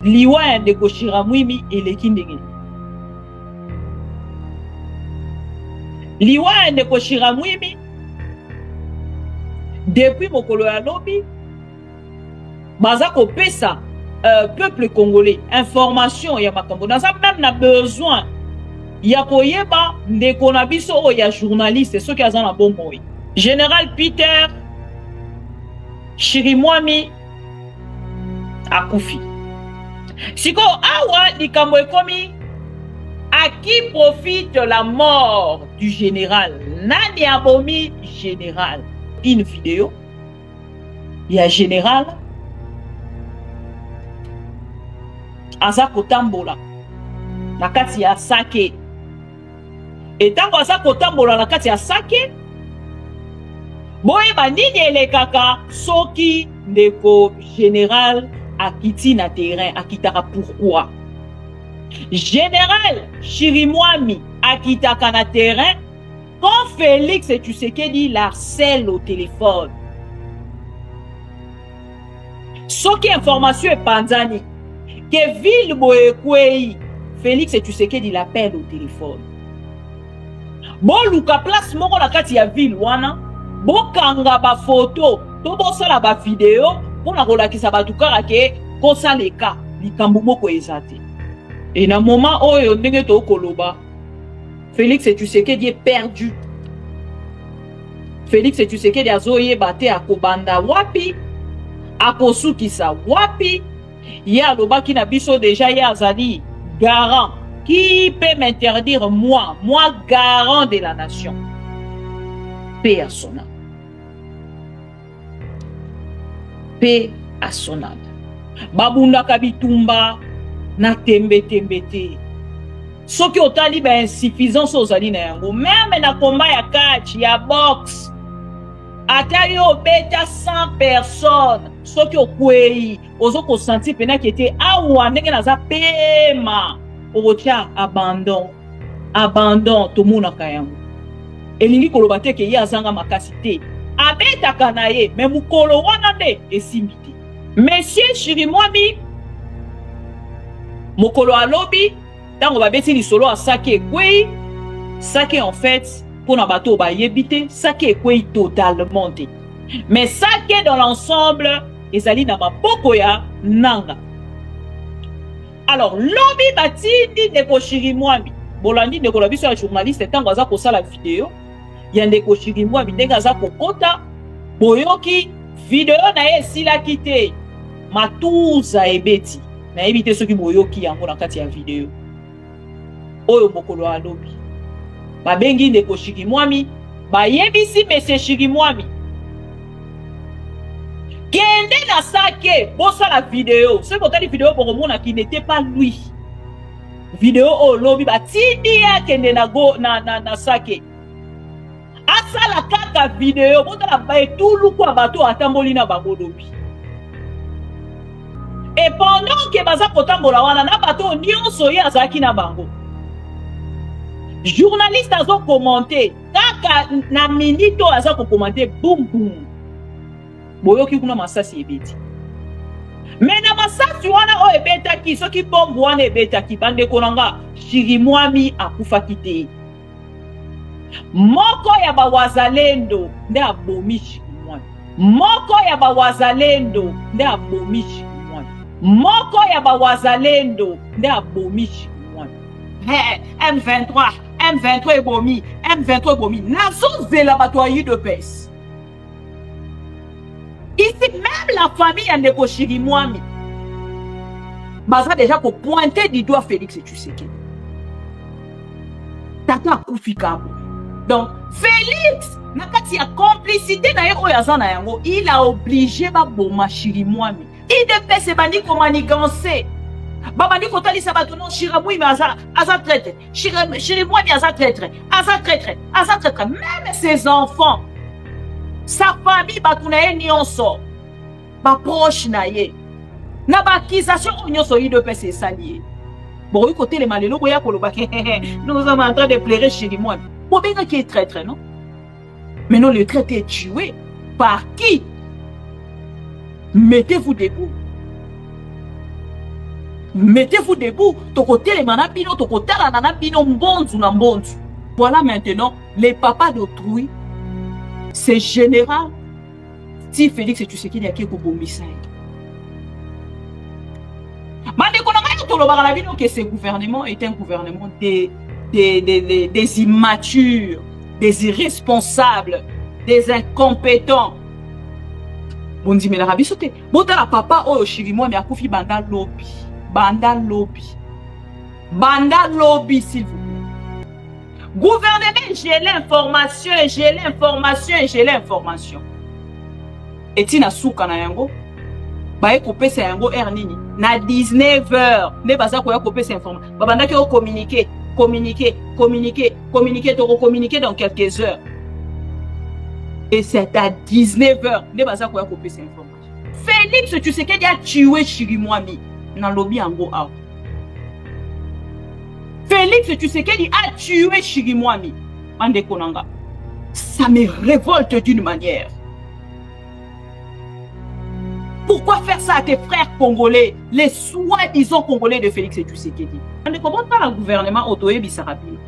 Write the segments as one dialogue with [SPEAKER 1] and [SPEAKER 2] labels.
[SPEAKER 1] liwa ya ndeko Shiramwimi eleki ndenge. Liwa ya ndeko Shiramwimi depuis mokolo ya lobi baza kopesa peuple congolais information ya makambo naza même na besoin ya koyeba ndeko na biso o ya journaliste soki aza na bomoi. Général Peter Chirimwami akufi. Siko awa likambo ekomi à qui profite la mort du général? Nani abomi général? Une vidéo. Il y a général. Aza kotambola. Na kati ya sake. Et tango aza kotambola na kati ya sake. Boye bandini elekaka soki ndeko général akiti na terrain akitaka pourquoi? Général Chirimwami akitaka na terrain quand Félix Tshisekedi l'harcèle au téléphone. Soki information est panzani que ville boyekwei Félix Tshisekedi l'appelle au téléphone. Bon luka place moko na kati ya ville wana bokanga ba photo to bosala ba vidéo pona kolakisa batu kaka ke kosaleka likambo moko ezate. Et na moment oyo ndenge to koloba Félix Tshisekedi est perdu. Félix Tshisekedi azoyeba te akobanda wapi akosukisa wapi ya alobaki na biso déjà ya azali garant. Qui peut m'interdire moi garant de la nation? Paix à son âme. Paix à son âme. Babunda kabitumba na tembe te. Soki otali ba insuffisance ozali na yango. Même na combat ya catch, ya boxe. Atali obeta 100 personnes. Soki okwei, ozoko senti pena ki ete awa ndenge naza pema. Otia abandon to mona kayango elingi koloba te ke ya zanga makasi te abetaka na ye me mukolo wana nde esimbi te. Monsieur Chirimwami mokolo alobi tango babeti lisolo asake ekwei sake en fait pona bato bayebi te sake ekwei totalement te mais sake dans l'ensemble ezali na maboko ya nanga. Alors, lobi batindi ndeko Chirimwami. Bolandi ndeko la biso ya journaliste tango aza kosala vidéo. Ya ndeko Chirimwami ndenge aza kokota. Boyoki vidéo na ye silaki te. Matuza ebeti. Na ebite soki boyoki yango na kati ya vidéo. Oyo mokolo alobi. Babengi ndeko Chirimwami. Bayebisi Monsieur Chirimwami. Kende na sake, bossa la vidéo. Ce qu'on a dit vidéo pour moi qui n'était pas lui. Vidéo au lobby ba tindi ya kende na go na sake. Asa la kaka vidéo, bon la ba tout luku abato atamboli na bango lobby. Et pendant que baza kotambola wana na bato nyonso ya azaki na bango. Journaliste azo commenter, kaka na minito aza ko commenter boum boum. Boyoki kuna masasi ebeti. Mais na masasi wana o ebetaki soki bombe wana ebetaki bande konanga Chirimwami akufaki te. Moko ya bawazalendo nde abomi Chirimwami. Moko ya bawazalendo nde abomi Chirimwami. Moko ya bawazalendo nde abomi Chirimwami. M23 ebomi, M23 ebomi. Nazo zela bato ayi de pes. Ici, même la famille a ndeko Chirimwami. Baza déjà pour pointer du doigt Félix Tshisekedi. Tata Koufikabo. Donc, Félix, nakati ya complicité na yeko ya zana yango, il a obligé baboma Chirimwami. Il devait se bandi comme manigancer. Babandi kotali sabato non Chirimwami aza traître. Chirimwami aza traître. Même ses enfants. Sa famille batounaye nyonso ba proche na ye na ba accusation nyonso yi de pese salier bon y côté les malelo boya koloba nous sommes en train de pleurer Chirimwami bon benga qui est traître non mais non le traître est tué par qui? Mettez-vous debout. Mettez-vous debout. Tokoté les manapino, tokoté la nanapino, mbonzu na mbonzu. Voilà maintenant les papas d'autrui. C'est général. Si Félix et Tshisekedi a quelque bombissé. Que ce gouvernement est un gouvernement des immatures, des irresponsables, des incompétents. Bon, dit, mais la rabi sauté. Bon, t'as la papa, oh, chérie, moi, mais à Kofi Banda lobby. Banda lobby. Banda lobby, s'il vous plaît. Gouvernement, j'ai l'information, et j'ai l'information, et j'ai l'information. Et tu n'as souka na yango. Bah, écoutez, c'est yango ernini. Na 19h. Ne pas ça, quoi, écoutez, c'est information. Bah, banda qui ont communiqué, communiqué, communiqué, communiqué, tu communiqué dans quelques heures. Et c'est à 19h. Ne pas ça, quoi, écoutez, c'est information. Félix, tu sais qu'il a tué Chirimwami. Dans le lobby en go out. Félix, tu sais qu'il a tué Chirimwami. Ande Konanga. Ça me révolte d'une manière. Pourquoi faire ça à tes frères congolais, les soi-disant congolais de Félix et Tshisekedi? On ne comprend pas le gouvernement Otoye Bissarabino.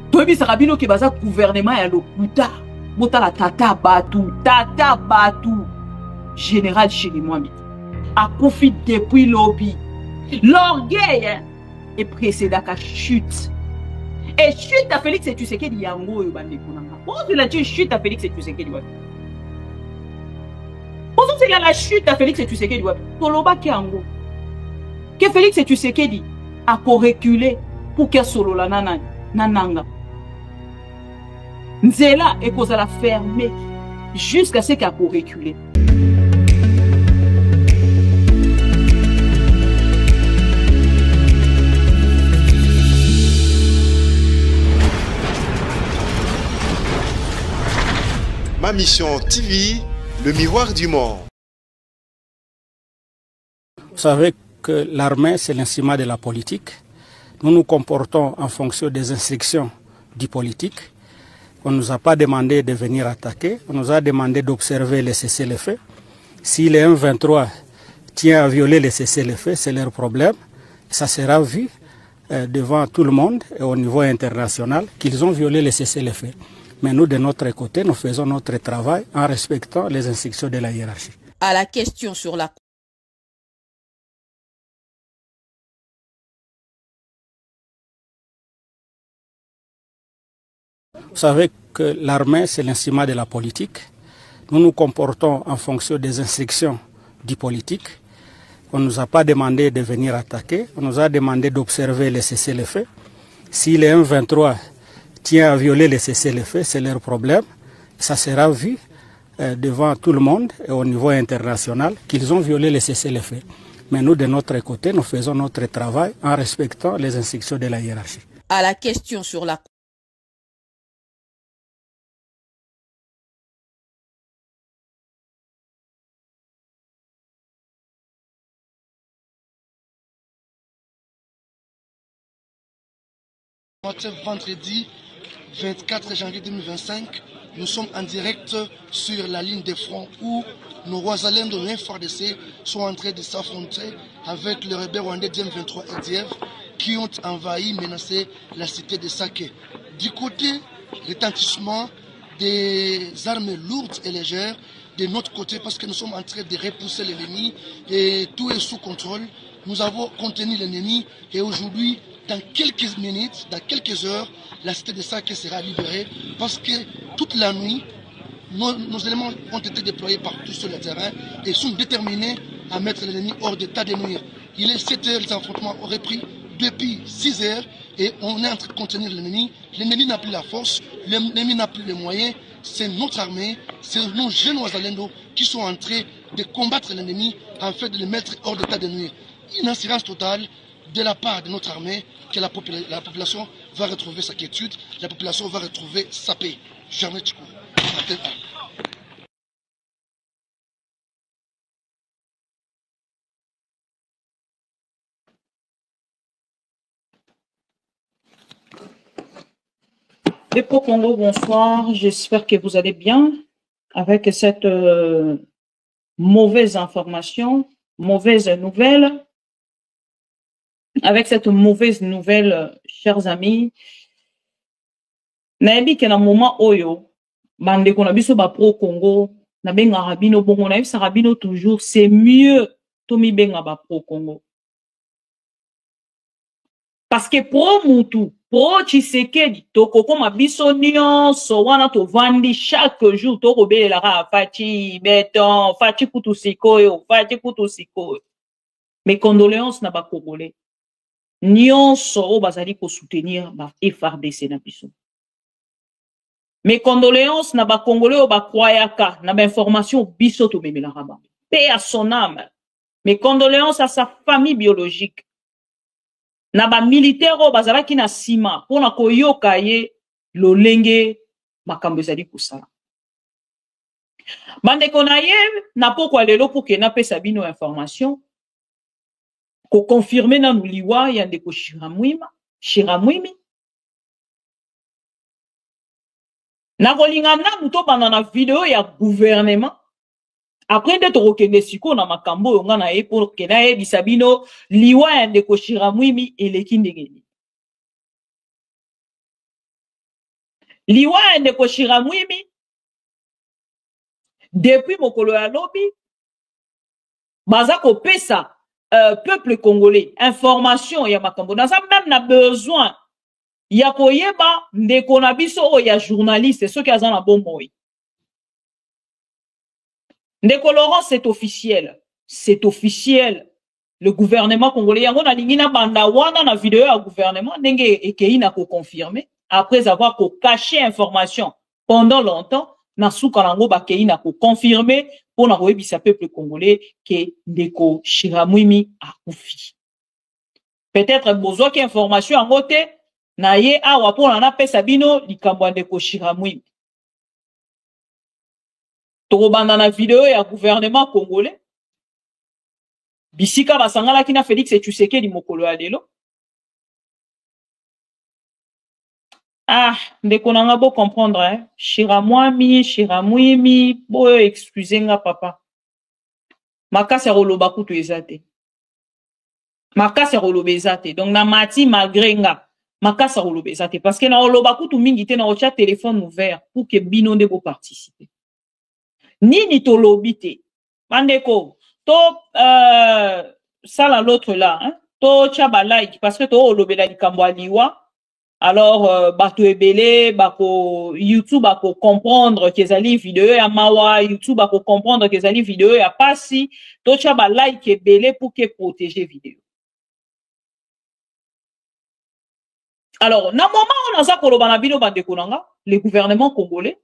[SPEAKER 1] Otoye Bissarabino qui est basé gouvernement et l'Okuta. Bota la Tata Batou. Général Chirimwami. A profit depuis lobby. L'orgueil est précédé à chute. Et chute à Félix et Tshisekedi yango yobande konanga. Pourquoi tu l'as dit chute à Félix et Tshisekedi? Pourquoi c'est la chute à Félix et Tshisekedi? Toloba ki yango. Que Félix et Tshisekedi a reculé pour que solo la nananga. Nzela est cause à la fermer jusqu'à ce qu'elle a reculé.
[SPEAKER 2] Ma mission TV, le miroir du monde.
[SPEAKER 3] Vous savez que l'armée, c'est l'instrument de la politique. Nous nous comportons en fonction des instructions du politique. On ne nous a pas demandé de venir attaquer. On nous a demandé d'observer les cessez-le-feu. Si les M23 tiennent à violer les cessez-le-feu, c'est leur problème. Ça sera vu devant tout le monde et au niveau international qu'ils ont violé les cessez-le-feu. Mais nous, de notre côté, nous faisons notre travail en respectant les instructions de la hiérarchie.
[SPEAKER 4] À la question sur la...
[SPEAKER 3] Vous savez que l'armée, c'est l'instrument de la politique. Nous nous comportons en fonction des instructions du politique. On ne nous a pas demandé de venir attaquer. On nous a demandé d'observer les cessez-le-feu. Si les M23 tiennent à violer les cessez-le-feu, c'est leur problème. Ça sera vu devant tout le monde et au niveau international qu'ils ont violé les cessez-le-feu. Mais nous, de notre côté, nous faisons notre travail en respectant les instructions de la hiérarchie.
[SPEAKER 4] À la question sur la...
[SPEAKER 5] Vendredi 24 janvier 2025, nous sommes en direct sur la ligne de front où nos Roisalens de l'FARDC sont en train de s'affronter avec le rebelle rwandais DM23 RDF qui ont envahi, menacé la cité de Sake. Du côté retentissement des armes lourdes et légères, de notre côté, parce que nous sommes en train de repousser l'ennemi et tout est sous contrôle. Nous avons contenu l'ennemi et aujourd'hui, dans quelques minutes, dans quelques heures, la cité de Sake sera libérée parce que toute la nuit, nos éléments ont été déployés partout sur le terrain et sont déterminés à mettre l'ennemi hors d'état de nuire. Il est 7 heures, les affrontements ont repris depuis 6 heures et on est en train de contenir l'ennemi. L'ennemi n'a plus la force, l'ennemi n'a plus les moyens. C'est notre armée, c'est nos jeunes Ouazalendo qui sont en train de combattre l'ennemi afin de le mettre hors d'état de nuire. Une assurance totale de la part de notre armée que la population va retrouver sa quiétude, la population va retrouver sa paix. Jamais Tchikou.
[SPEAKER 1] Dépôt Congo, bonsoir. J'espère que vous allez bien avec cette mauvaise information mauvaise nouvelle. Avec cette mauvaise nouvelle, chers amis, naebi ke na moment oyo, bande qu'on a biso ba pro Congo, na benga rabino bongo, na sa rabino toujours, c'est mieux tomi benga ba pro Congo. Parce que pro mutu, pro Tshisekedi, toko koma biso nyonso wana to vandi chaque jour toko belela fachi beton, fachi kutu sikoyo, fachi kutu sikoyo. Mes condoléances na ba Congolais. Nyonso o bazali ko soutenir ba FARDC na biso. Mes condoléances na ba Congolais o ba croyaka na ba information biso to memela raba. Paix à son âme. Mes condoléances à sa famille biologique. Na ba militaire o bazalaki na sima pona koyoka ye lolenge makambo ezali kusala. Bande konaye na pokwa lelo pour que na pesa bino information ko confirmer na nuliwa ya ndeko Shiramwimi na kolinga na muto bana na video ya gouvernement. Après d'être okende siko na makambo yo ngana ye pour que na ye bisabino liwa ya ndeko Shiramwimi eleki ndengeni. Liwa ya ndeko Shiramwimi depuis mokolo ya lobi baza ko pesa peuple congolais information ya makambo. Dans ça même na besoin ya koyeba ndeko na biso o ya journaliste ceux qui azan na bon moyi. Ndeko Laurent, c'est officiel. C'est officiel. Le gouvernement congolais, yango na lingina banda wana na vidéo ya gouvernement, ndenge ekei na ko confirmer, après avoir ko caché information pendant longtemps, na souka nango ba kei na ko confirmer, pour na koyebisa peuple congolais, que ndeko Shiramwimi a koufi. Peut-être besoin ki information yango te, na ye awa pour na pesa bino, likambo ndeko Shiramwimi. Tokobanda na vidéo ya gouvernement congolais bisika basangala kina Félix Tshisekedi mokolo ya lelo. Ndeko nanga bo comprendre hein. Shiramwimi boyo excusez nga papa. Makasi roloba kutu ezate. Makasi roloba ezate. Donc na mati malgré nga makasi roloba ezate parce que na roloba kutu mingi te na ocha téléphone ouvert pour que bino ndeko participer. Nini to lobite bandeko to ça là l'autre là hein to chaba like parce que to lobela likambo aliwa alors bato ebele bako YouTube bako comprendre que ezali vidéo ya mawa YouTube bako comprendre que ezali vidéo ya pasi to chaba like ebele pour que protéger vidéo. Alors na moment on a ça koloba na bino bandeko nanga le gouvernement congolais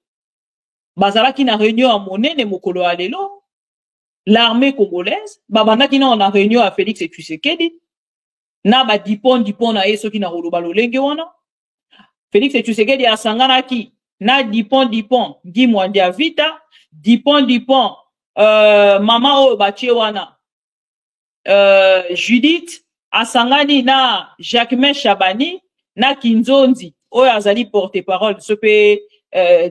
[SPEAKER 1] bazalaki na réunion à monene mokolo ya lelo l'armée congolaise babandaki na on réunion à Félix Tshisekedi na ba dipon na yeso ki na roloba lolenge wana Félix Tshisekedi asanganaki na dipon Gimwandi ya vita dipon mama o batie wana Judith asangani na Jacquemain Chabani na Kinzonzi oyo azali porte-parole sope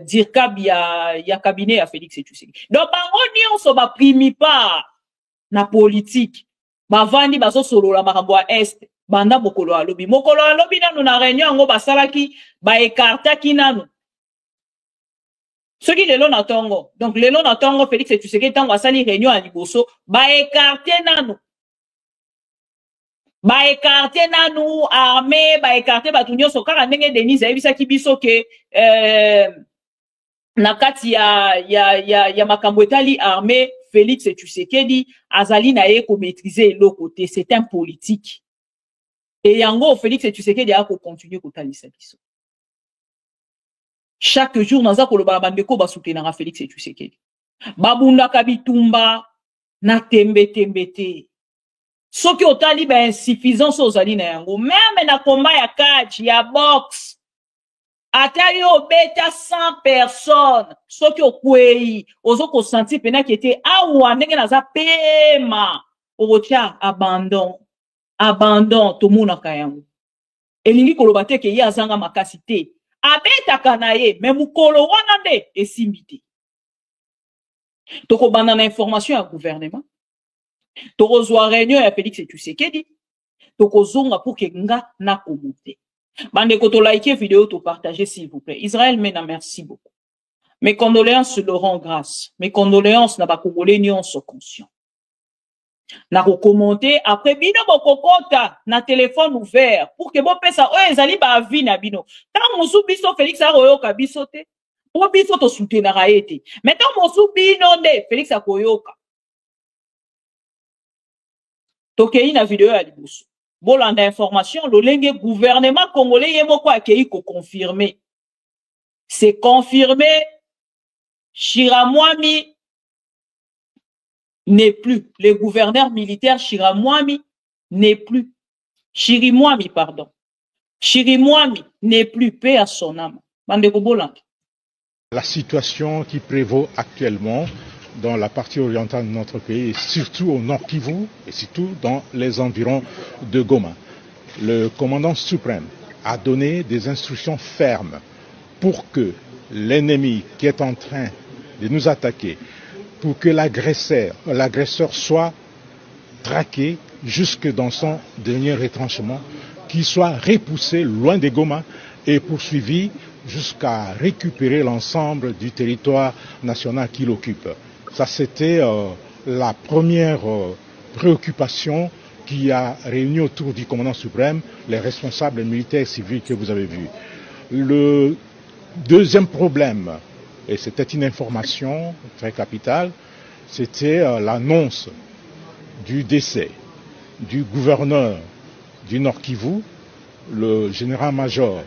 [SPEAKER 1] dirkab ya cabinet ya Félix Tshisekedi. Donc bango nyonso ba primi pas na politique. Ba vandi baso solo la makambo ya est banda mokolo ya lobi. Mokolo ya lobi nanu na réunion ngo basalaki ba écartaki nanu. Soki lelo na tongo. Donc lelo na tongo Félix Tshisekedi tango asali réunion à liboso ba écarter nanu. Ba écarter nanu armée ba écarter batu nyonso kaka ndenge Denise ayebisa kibiso ke na kati ya makambo etali armée Félix Tshisekedi azali na ye ko maîtriser le côté c'est un politique et yango Félix Tshisekedi a ko continuer ko talisa biso chaque jour naza ko loba bandeko ba soutenir Félix Tshisekedi babunda kabitumba na tembe te soki otali ba insuffisance ozali na yango même na combat ya catch ya boxe atali obeta 100 personnes soki okwei ozo ko sentir pena ki était awa ndenge naza pema okotia abandon to mona kayango elingi koloba te ke ye azanga makasi te abetaka na ye mais mukolo wana nde esimbi te tokobanda na information ya gouvernement Tokozwa réunion ya Félix Tshisekedi. Tokozonga pour que nga na komote. Bande ko to like vidéo, to partager s'il vous plaît. Israël mena merci beaucoup. Mes condoléances leur rend grâce. Mes condoléances na ba Congolais nyonso conscient. Na ko commenter après bino bokokota na téléphone ouvert pour que bo pesa o ezali ba vie na bino. Tant mosu biso Félix akoyoka biso te. Po biso to soutenir été. Mais tant mosu bino nde Félix akoyoka. Tokei na vidéo ya liboso. Bolanda information lolenge gouvernement congolais yemoko akei ko confirmer. C'est confirmé. Chiramwami n'est plus. Le gouverneur militaire Chiramwami n'est plus. Chirimwami, pardon. Chirimwami n'est plus. Paix à son âme.
[SPEAKER 6] La situation qui prévaut actuellement dans la partie orientale de notre pays, et surtout au Nord Kivu, et surtout dans les environs de Goma. Le commandant suprême a donné des instructions fermes pour que l'ennemi qui est en train de nous attaquer, pour que l'agresseur soit traqué jusque dans son dernier retranchement, qu'il soit repoussé loin de Goma et poursuivi jusqu'à récupérer l'ensemble du territoire national qu'il occupe. Ça, c'était la première préoccupation qui a réuni autour du commandant suprême les responsables militaires et civils que vous avez vus. Le deuxième problème, et c'était une information très capitale, c'était l'annonce du décès du gouverneur du Nord Kivu, le général-major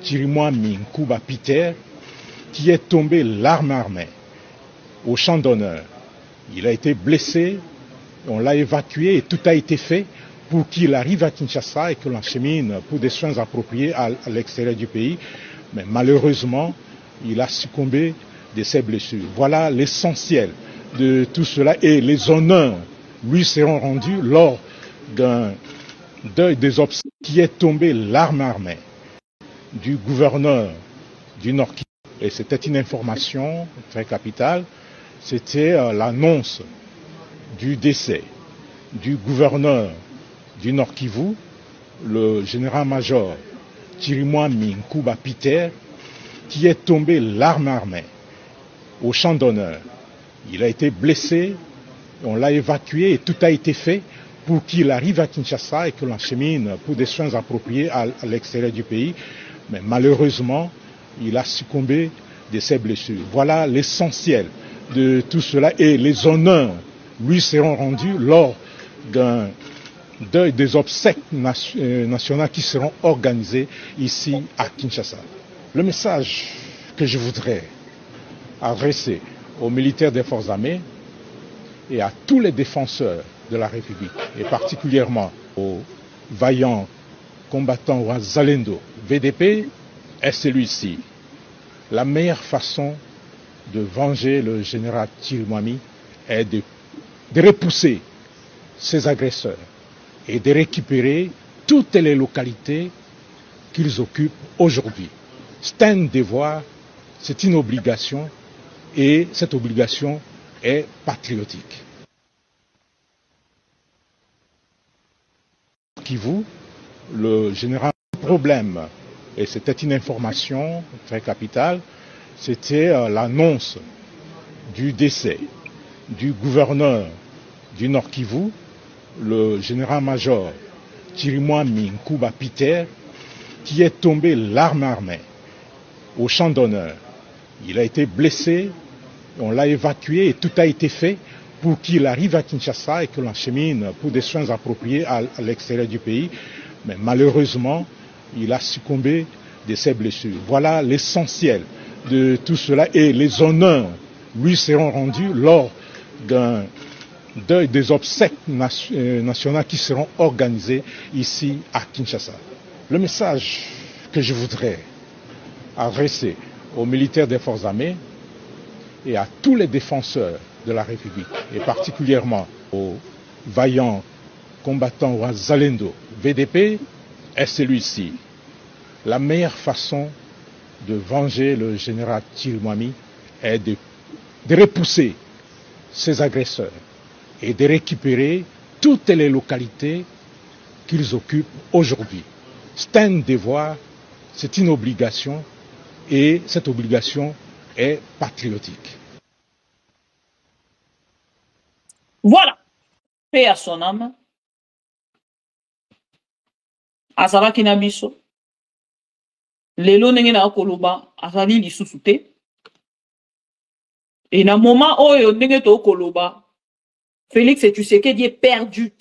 [SPEAKER 6] Chirimwami Nkuba Peter, qui est tombé l'arme armée au champ d'honneur. Il a été blessé, on l'a évacué et tout a été fait pour qu'il arrive à Kinshasa et que l'enchemine pour des soins appropriés à l'extérieur du pays. Mais malheureusement, il a succombé de ses blessures. Voilà l'essentiel de tout cela et les honneurs lui seront rendus lors d'un deuil des obsèques qui est tombé l'arme armée du gouverneur du Nord Kivu. Et c'était une information très capitale, c'était l'annonce du décès du gouverneur du Nord Kivu, le général-major Chirimwami Nkuba Peter, qui est tombé l'arme armée au champ d'honneur. Il a été blessé, on l'a évacué et tout a été fait pour qu'il arrive à Kinshasa et que l'enchemine pour des soins appropriés à l'extérieur du pays. Mais malheureusement, il a succombé de ses blessures. Voilà l'essentiel de tout cela et les honneurs lui seront rendus lors d'un deuil des obsèques nationales qui seront organisées ici à Kinshasa. Le message que je voudrais adresser aux militaires des forces armées et à tous les défenseurs de la République, et particulièrement aux vaillants combattants Wazalendo VDP, est celui-ci. La meilleure façon de venger le général Chirimwami est de repousser ces agresseurs et de récupérer toutes les localités qu'ils occupent aujourd'hui. C'est un devoir, c'est une obligation et cette obligation est patriotique. Kivu, le général problème, et c'était une information très capitale, c'était l'annonce du décès du gouverneur du Nord Kivu, le général-major Chirimwami Nkuba Peter, qui est tombé l'arme armée au champ d'honneur. Il a été blessé, on l'a évacué et tout a été fait pour qu'il arrive à Kinshasa et que l'enchemine pour des soins appropriés à l'extérieur du pays. Mais malheureusement, il a succombé de ses blessures. Voilà l'essentiel de tout cela et les honneurs lui seront rendus lors d'un deuil des obsèques nationales qui seront organisées ici à Kinshasa. Le message que je voudrais adresser aux militaires des forces armées et à tous les défenseurs de la République, et particulièrement aux vaillants combattants Wazalendo VDP, est celui-ci. La meilleure façon de venger le général Chirimwami est de repousser ces agresseurs et de récupérer toutes les localités qu'ils occupent aujourd'hui. C'est un devoir, c'est une obligation, et cette obligation est patriotique.
[SPEAKER 1] Voilà. Paix à son âme. Azalaki na biso. Lelo ndenge na koloba azali lisusu te. Et na moment oyo ndenge to koloba Félix Tshisekedi est perdu.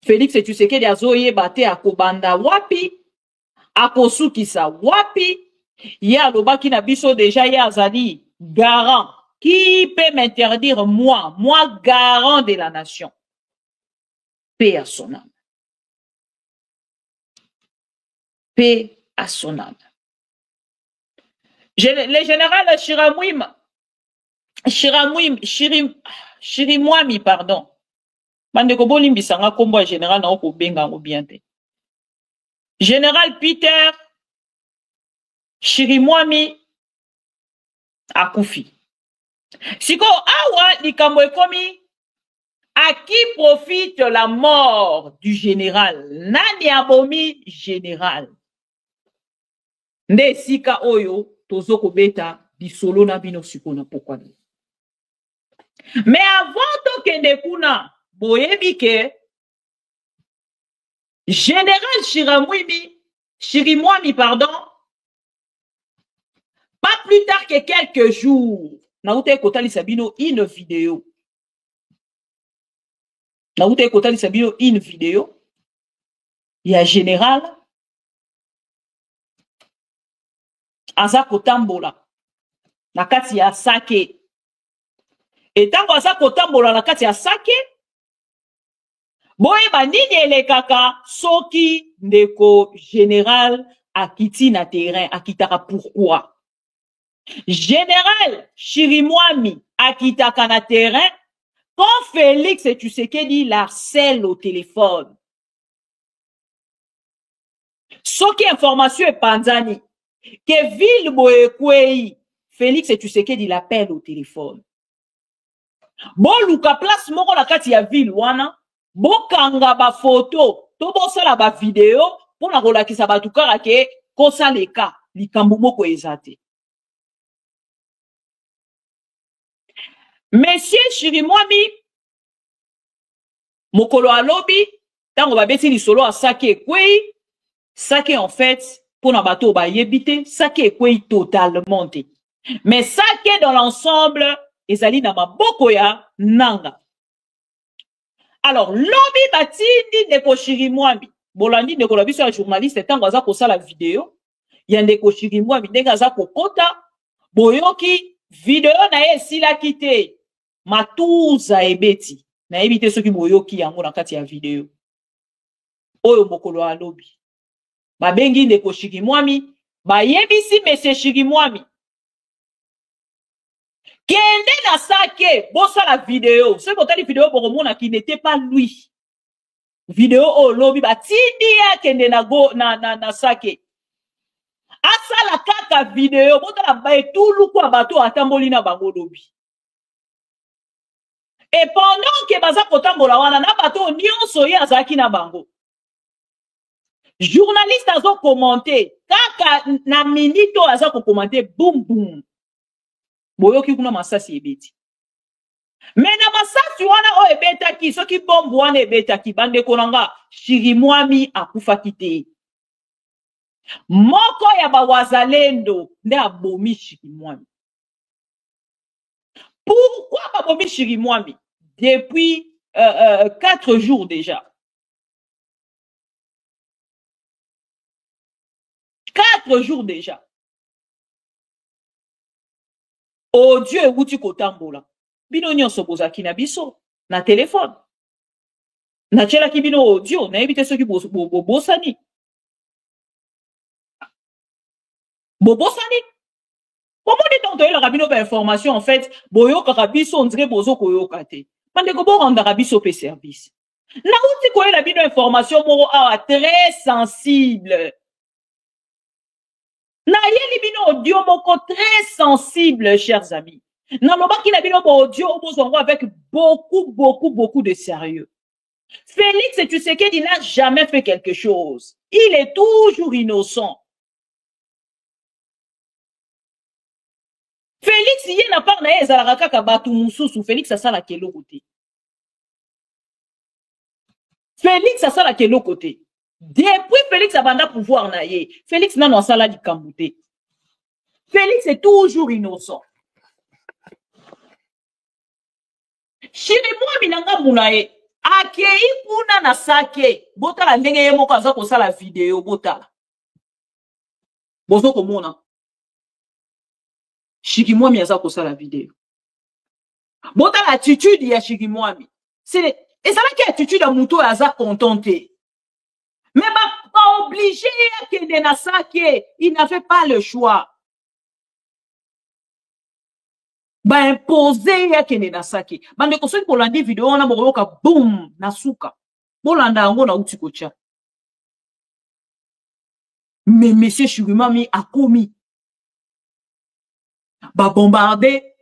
[SPEAKER 1] Félix Tshisekedi azoye bate akobanda wapi akosukisa wapi ya lobaki na biso déjà ya azali garant. Qui peut m'interdire moi garant de la nation? Paix à son âme. Paix à son âme. Le général Chirimwami, pardon. Bandeko bolimbisanga kombo général na oko benga ngo bien te. Général Peter Chirimwami akufi. Siko awa likambo ekomi à qui profite la mort du général? Nani abomi général? Nde sika oyo tozoko beta bisolo na bino sikona pourquoi. Mais avant to kende kuna boyebi ke général Chirimwami pardon, pas plus tard que quelques jours naute kotali sabino une vidéo. Naute kotali sabino une vidéo. Il y a général aza kotambola na kati ya sake. Et tango aza kotambola na kati ya sake, boye bandini elekaka soki ndeko général akiti na terrain akitaka pourquoi. Général Chirimwami akitaka na terrain quand Félix Tshisekedi l'harcèle au téléphone. Soki information est panzani que ville boyekwei Félix Tshisekedi l'appelle au téléphone. Bon luka place moko la kati ya ville wana, bon kanga ba photo, to bon sala ba vidéo pour na kolakisa batu kaka ke kosa leka likambo moko ezate. Monsieur Chirimwami mokolo alobi tango babeti lisolo a sake kwei sake en fait pour na bato ba yebite sake kwei totalement te. Mais sake dans l'ensemble ezali na maboko ya nanga. Alors lobi batindi ndeko Chirimwami bolandi ndeko la biso ya journaliste tango aza kosala vidéo ya ndeko Chirimwami ndenge aza kokota boyoki vidéo na ye sila kite matuza ebeti na ebite soki boyoki yango na kati ya vidéo oyo mokolo alobi babengi ndeko Chirimwami bayebisi monsieur Chirimwami kende na sake bosa la vidéo ce botali vidéo boromona qui n'était pas lui vidéo o lobi batindi ya kende na go na sake asala kaka vidéo botala bae tulu kwa bato atamboli na bango lobi. Et pendant que baza kotambola wana na bato nyonso ya zaki na bango journaliste azo commenter kaka na minito aza ko commenter boum boum boyoki kuna masasi ebeti. Mais na masasi wana o ebetaki soki bombe wana ebetaki bande konanga Chirimwami akufaki te. Moko ya bawazalendo nde abomi Chirimwami. Pourquoi babomi Chirimwami? Depuis 4 jours déjà. 4 jours déjà. Oh Dieu, ewuti kotambola. Bino nyonso bozaki na biso na téléphone. Na tchelaki bino audio na ebite soki bobosani. Bobosani. Comment dit-on que la rabino ba information en fait boyo karabiso on dirait bozo koyo kate. Mande ko bo rendre rabiso pe service. Na uti ko la bino information mo très sensible. Na yeli bino audio moko très sensible chers amis. Nalobaki na bino audio avec beaucoup de sérieux. Félix Tshisekedi n'a jamais fait quelque chose. Il est toujours innocent. Félix yé na part na ezalaka kaka batu mususu. Félix asala kelo côté. Félix asala kelo côté. Depuis Félix abanda pouvoir na ye, Félix nano asala di kambuté. Félix est toujours innocent. Chirimwa minanga munaye. Akei kuna na sake. Bota la ndenge ye moko aza kosala video bota. Bozo komona. Shikimwami aza kosala video. Bota l'attitude ya Shikimwami. C'est ezalaki attitude ya muto aza contenté. Mais pas obligé à kende na sake. Il n'avait pas le choix. Ba imposer ya kende na sake. Bande ko soki bolandi video wana bokoyoka boom na suka. Bolanda yango na uti kocha. Mais monsieur Shikimwami a commis. Ba bombardé.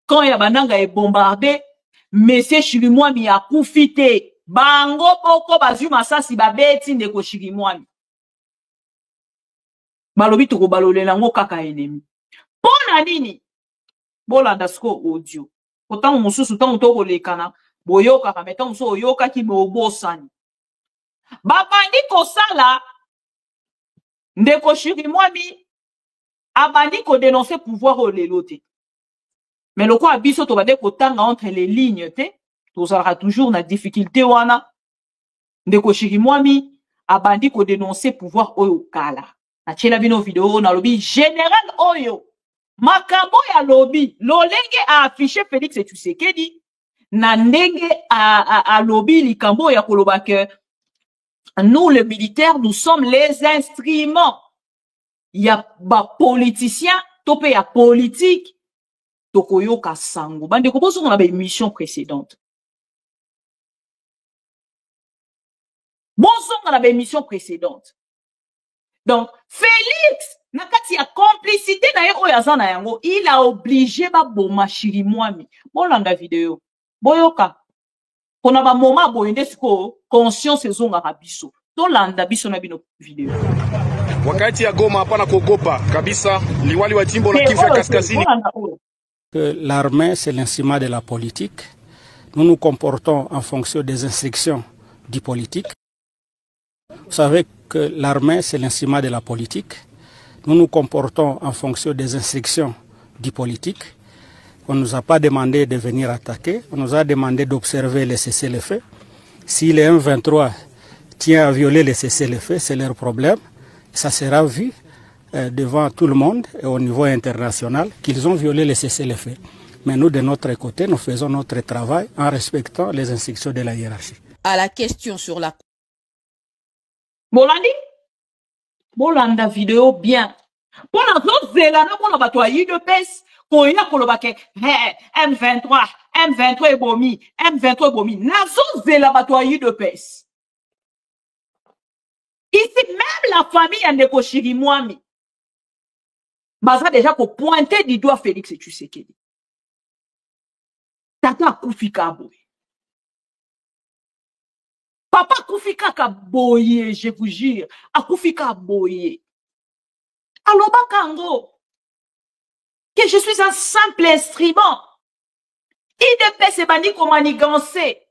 [SPEAKER 1] Quand ya bananga est bombardé, monsieur Shikimwami a koufité. Bango boko bazu masasi babeti ndeko Shikimwami. Balobi toko balolela ngo kaka ennemi. Pona nini? Bolanda sko audio. Autant mususu tant toko lekana boyoka ka mettons so yoka ki mobosani. Babandi kosala ndeko Shikimwami abandi ko dénoncer pouvoir au lelote. Mais le quoi abiso to bade ko tanga entre les lignes te. Tozalaka toujours na difficulté wana. Ndeko Shikimwami abandi ko dénoncer pouvoir oyo kala. Na tshela bino vidéo na lobby général oyo. Makambo ya lobby. Lolenge a affiché Félix Tshisekedi. Na ndenge a lobby likambo ya koloba que nous les militaires nous sommes les instruments. Ya ba politicien topé ya politique. Tokoyoka sango. Bande ko bozo na ba émission précédente. Bonsoir dans la émission précédente. Donc, Félix, nakati ya complicité na ye oyaza na yango, il a obligé ba boma Chirimwami. Bolanda vidéo. Boyoka. Kona ba moma boyende siko conscience ezonga kabiso. Tolanda biso na bino vidéo.
[SPEAKER 7] Wakati ya Goma hapana kuogopa kabisa, liwali wa jimbo la Kivu ya Kaskazini.
[SPEAKER 3] Que l'armée c'est l'instrument de la politique. Nous nous comportons en fonction des instructions du politique. Vous savez que l'armée, c'est l'instrument de la politique. Nous nous comportons en fonction des instructions du politique. On ne nous a pas demandé de venir attaquer. On nous a demandé d'observer les cessez-le-feu. Si les M23 tiennent à violer les cessez-le-feu, c'est leur problème. Ça sera vu devant tout le monde et au niveau international qu'ils ont violé les cessez-le-feu. Mais nous, de notre côté, nous faisons notre travail en respectant les instructions de la hiérarchie.
[SPEAKER 4] À la question sur la
[SPEAKER 1] Bolandi? Bolanda vidéo bien. Pona zo zelana pona batoyi de pes. Koya kolobake M23 ebomi, M23 ebomi. Nazo zela batoyi de pes. Ici même la famille a Ndeko Chirimwami. Baza déjà ko pointer du doigt Félix Tshisekedi. Tata Koufika boy. Papa Koufika boye, je vous jure. A Koufika boye. Aloba Kango. Que je suis un simple instrument. IDP se bandi ko manigancé.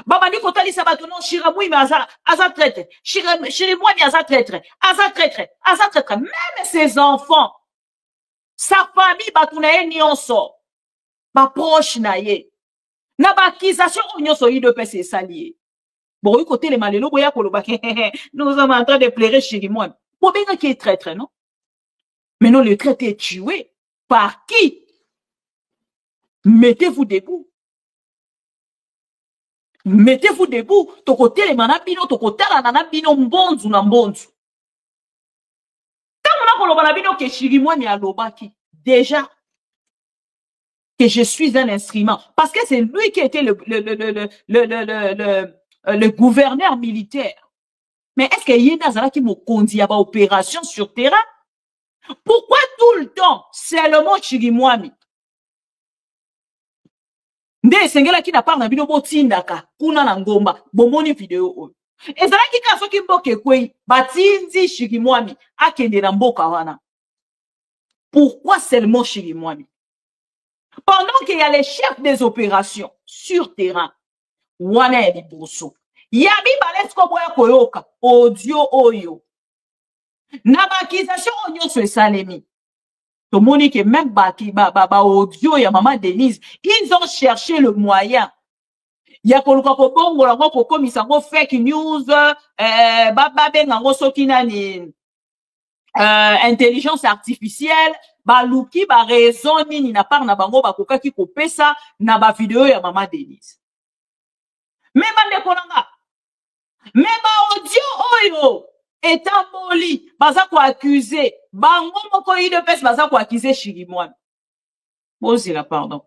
[SPEAKER 1] Babandi ko tali sabato non Chiramouimi aza traître. Chirimwami aza traître. Aza traître. Même ses enfants. Sa famille batunaye nyonso. Ba proche na ye. Na ba accusation nyonso IDP se salié. Bon, côté les malelo, nous sommes en train de pleurer Chirimwami. Bon, bien qui est traître, non? Mais non, le traître est tué. Par qui? Mettez-vous debout. Mettez-vous debout. To côté les manabino, to côté la nanabino mbonzu na mbonzu. Quand on a kolobana que Chirimwami a lobaki, déjà, que je suis un instrument. Parce que c'est lui qui était le gouverneur militaire. Mais est-ce qu'il y a des qui m'ont conduit à opération sur terrain? Pourquoi tout le temps, c'est le mot Chirimwami? Nde sengela ki na part na bino botindaka kuna na ngomba bomoni video oyo. Ezalaki ka soki mboka ekwei batinzi Chirimwami akende na mboka wana. Pourquoi seulement Chirimwami? Pendant qu'il y a les chefs des opérations sur terrain, wana ya liboso. Yabi balesko boya koyoka audio oyo. Na bakization nyonso esalemi. Tomoni que même audio ya maman Denise, ils ont cherché le moyen. Ya koluka ko bongo la ko komisa ko fake news benga ngo sokina ni intelligence artificielle baluki ba raison nini na part na bango bakokaki kopesa na ba video ya maman Denise. Mais bande konanga. Mais ba audio oyo etamboli baza ko accuser bango moko IDPS baza ko accuser Chirimwami. Bozila pardon.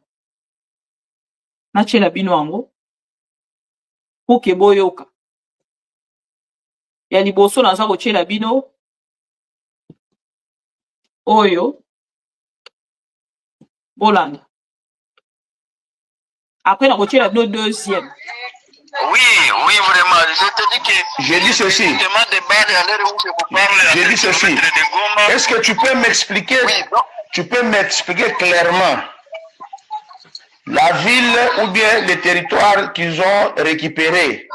[SPEAKER 1] Na chela bino ango. Oke boyoka. Ya liboso naza ko chela bino. Oyo. Bolanda. Après na ko chela bino deuxième.
[SPEAKER 8] Oui, oui, vraiment. Je te dis que...
[SPEAKER 9] Je dis ceci. Je dis ceci. Est-ce que tu peux m'expliquer, tu peux m'expliquer clairement la ville ou bien les territoires qu'ils ont récupérés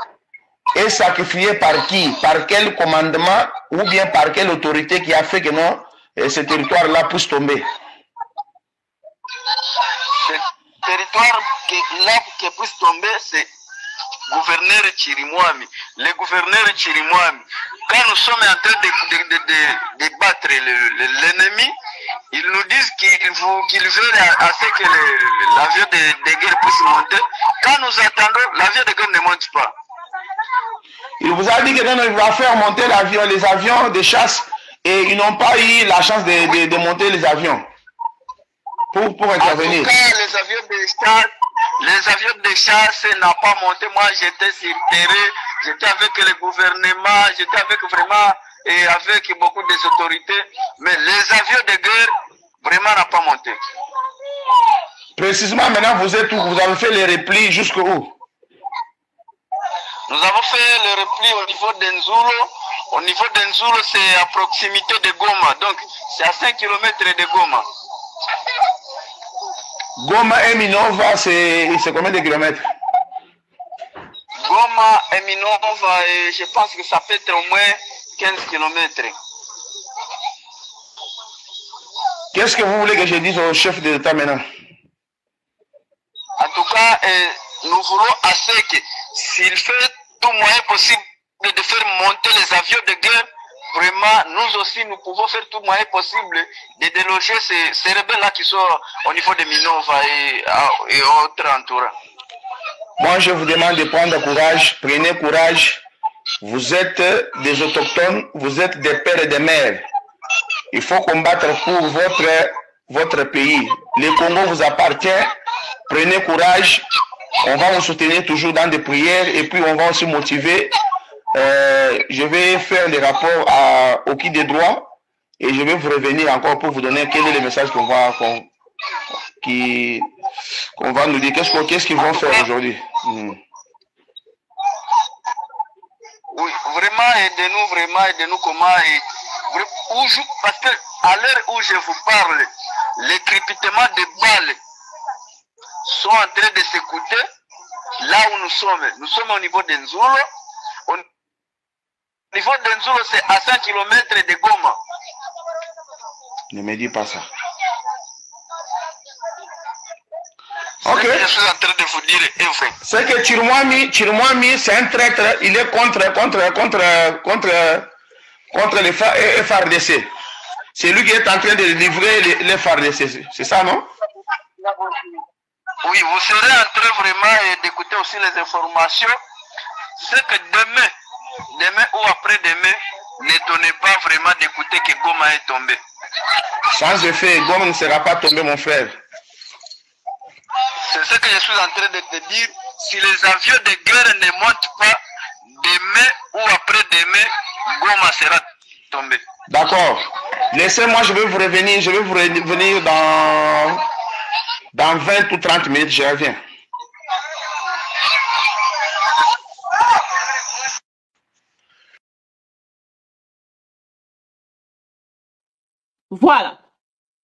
[SPEAKER 9] est sacrifié par qui? Par quel commandement ou bien par quelle autorité qui a fait que non, ce territoire-là puisse tomber?
[SPEAKER 8] Ce territoire qui puisse tomber, c'est gouverneur Chirimwami. Le gouverneur Chirimwami, quand nous sommes en train de battre l'ennemi, ils nous disent qu'ils veulent assez que l'avion de guerre puisse monter. Quand nous attendons, l'avion de guerre ne monte pas.
[SPEAKER 9] Il vous a dit que non, il va faire monter les avions de chasse et ils n'ont pas eu la chance de monter les avions pour intervenir.
[SPEAKER 8] En tout cas, les avions de chasse n'ont pas monté. Moi, j'étais sur terrain, j'étais avec le gouvernement, j'étais avec vraiment et avec beaucoup des autorités, mais les avions de guerre vraiment n'ont pas monté.
[SPEAKER 9] Précisément, maintenant, vous êtes où? Vous avez fait les replis jusqu'où?
[SPEAKER 8] Nous avons fait le repli au niveau d'Enzoulo. Au niveau d'Enzoulo, c'est à proximité de Goma, donc c'est à 5 km de Goma.
[SPEAKER 9] Goma et Minova, c'est combien de kilomètres?
[SPEAKER 8] Goma et Minova, je pense que ça peut être au moins 15 km.
[SPEAKER 9] Qu'est-ce que vous voulez que je dise au chef de l'État maintenant?
[SPEAKER 8] En tout cas, nous voulons assez que s'il fait tout moyen possible de faire monter les avions de guerre, vraiment, nous aussi, nous pouvons faire tout moyen possible de déloger ces rebelles-là qui sont au niveau de Minova et autres entourants.
[SPEAKER 9] Moi, je vous demande de prendre courage, prenez courage. Vous êtes des autochtones, vous êtes des pères et des mères. Il faut combattre pour votre pays. Le Congo vous appartient. Prenez courage. On va vous soutenir toujours dans des prières et puis on va aussi motiver. Je vais faire des rapports au qui des droits et je vais vous revenir encore pour vous donner quel est le message qu'on va nous dire. Qu'est-ce qu'ils vont faire aujourd'hui?
[SPEAKER 8] Oui, vraiment aidez-nous comment parce que à l'heure où je vous parle, les crépitements de balles sont en train de s'écouter là où nous sommes. Nous sommes au niveau d'Enzoulo. Au niveau d'Enzoulo, c'est à 5 km de Goma.
[SPEAKER 9] Ne me dis pas ça.
[SPEAKER 8] Ok. Je suis en train de vous dire, enfin.
[SPEAKER 9] C'est que Chirimwami, c'est un traître, il est contre les FARDC. C'est lui qui est en train de livrer les FARDC. C'est ça, non?
[SPEAKER 8] Oui, vous serez en train vraiment d'écouter aussi les informations. C'est que demain ou après-demain, n'étonnez pas vraiment d'écouter que Goma est tombé.
[SPEAKER 9] Sans effet, Goma ne sera pas tombé, mon frère.
[SPEAKER 8] C'est ce que je suis en train de te dire. Si les avions de guerre ne montent pas, demain ou après-demain, Goma sera tombé.
[SPEAKER 9] D'accord. Laissez-moi, je vais vous revenir dans 20 ou 30 minutes, je reviens.
[SPEAKER 1] Voilà.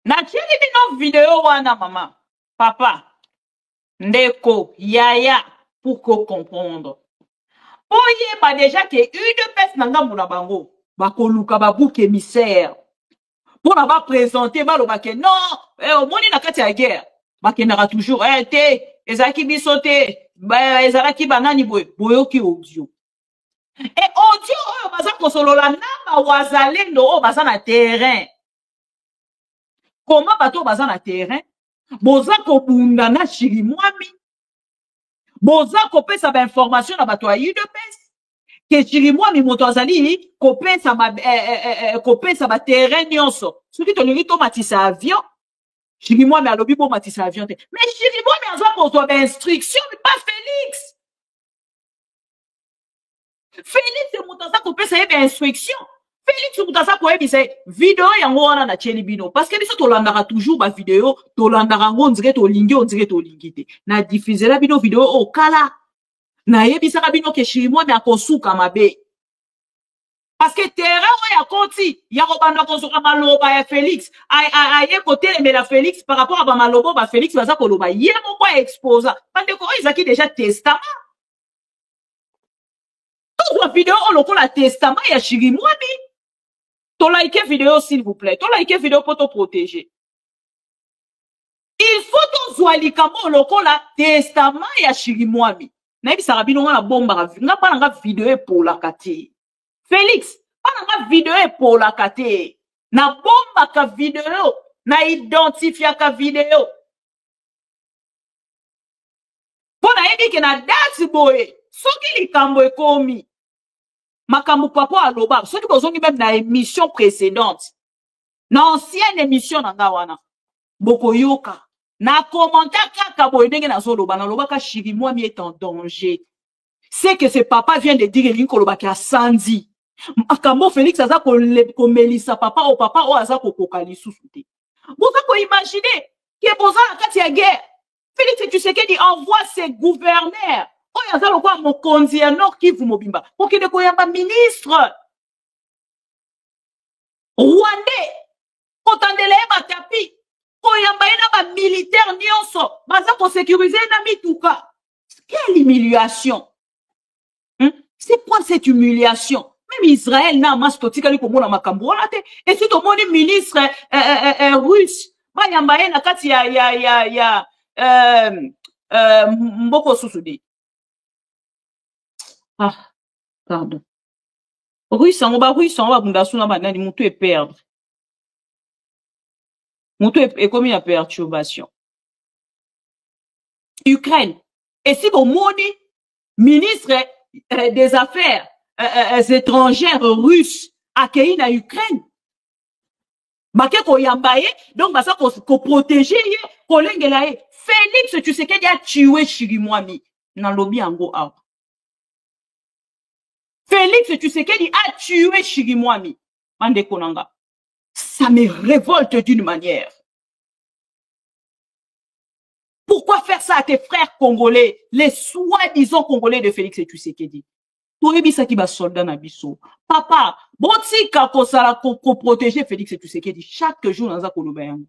[SPEAKER 1] Natieli bino vidéo wana mama. Papa. Ndeko. Yaya. Pour qu'on comprendre. Oye, pas déjà que une peste nanga mouna bango. Bako luka babouk émissaire. Pour la va présenter, malo bake non. Au monde na kati ya guerre. Bake nara toujours. Te. Ezaki bisote. Ezaki banani boye. Boyoki audio. Et audio, baza kosolola na wazalendo o baza na terrain. Comment bato baza na terrain? Boza kobunda na Chirimwami. Boza kopesa ba information na bato ya UDPS. Que Chirimwami moto azali kopesa ba terrain nyonso. Soki tolingi to matisa avion. Chirimwami alobi bo matisa avion te. Mais Chirimwami azwa kozwa ba instruction, mais pas Félix. Félix moutaza kopesa yebe instruction. Félix moutaza koyebisa vidéo yango wana na tieli bino parce que biso tolandaka toujours ba vidéo tolandaka ngo ndire tolingi te na diffuser bino vidéo okala na yebisaka bino ke Chirimwami akosuka mabe parce que terrain ya konti ya kobanda kosuka maloba ya Félix aye kotelemela Félix par rapport à ba malobo ba Félix baza koloba ye moko exposa pande ko ezaki déjà testament. La vidéo on le la testament ya Chirimwami. To like vidéo s'il vous plaît. To like vidéo pour te protéger. Il faut to zwali kamo le la testament ya Chirimwami. Na bi sarabino na bomba nga pa nga vidéo pour la kate. Félix, pa nga vidéo pour la kate. Na bomba ka vidéo, na identifia ka vidéo. Pona ebi ke na date boy. Soki likambo ekomi. Makambo papa aloba, ceux qui bozongi même na émission précédente. Na ancienne émission na ngawana. Boko yoka. Na commentaire kaka boy ndenge na zoloba na loba ka Chirimwami est en danger. C'est que ce papa vient de dire linko loba ki a sandi. Makambo Félix aza ko melisa papa o papa o aza ko kokali susute. Boza ko imaginer que boza na kati ya guerre. Félix Tshisekedi envoie ses gouverneurs. Oh, il y a quoi mon conduit à Nord qui vous mobimba. Pour qu'il y ait un ministre. Rwandais. Kotandele ma tapi. Oh, il y a un militaire nyonso. Baza pour sécuriser un ami tout cas. Quelle humiliation. C'est quoi cette humiliation? Même Israël n'a pas stocké comme on a makambo. Et si tout le monde ministre russe. Bah, il y a un kati ya mboko susudi. Ah, pardon. Russe, on va bundasuna banani, mutu et perdre. Mutu est comme une perturbation. Ukraine. Et si vous moni, ministre des Affaires étrangères russes accueillis na Ukraine. Baké ko yambaye, donc basa ko protéger ye, ko lengela ye. Félix Tshisekedi a tué Chirimwami. Nan lobi ango awa. Félix Tshisekedi a tué Chirimwami. Mande konanga. Ça me révolte d'une manière. Pourquoi faire ça à tes frères congolais, les soi-disant congolais de Félix Tshisekedi? Toyebi qui va soldat na biso. Papa, boti ka ko sala ko protéger Félix Tshisekedi chaque jour dans akoloba yango.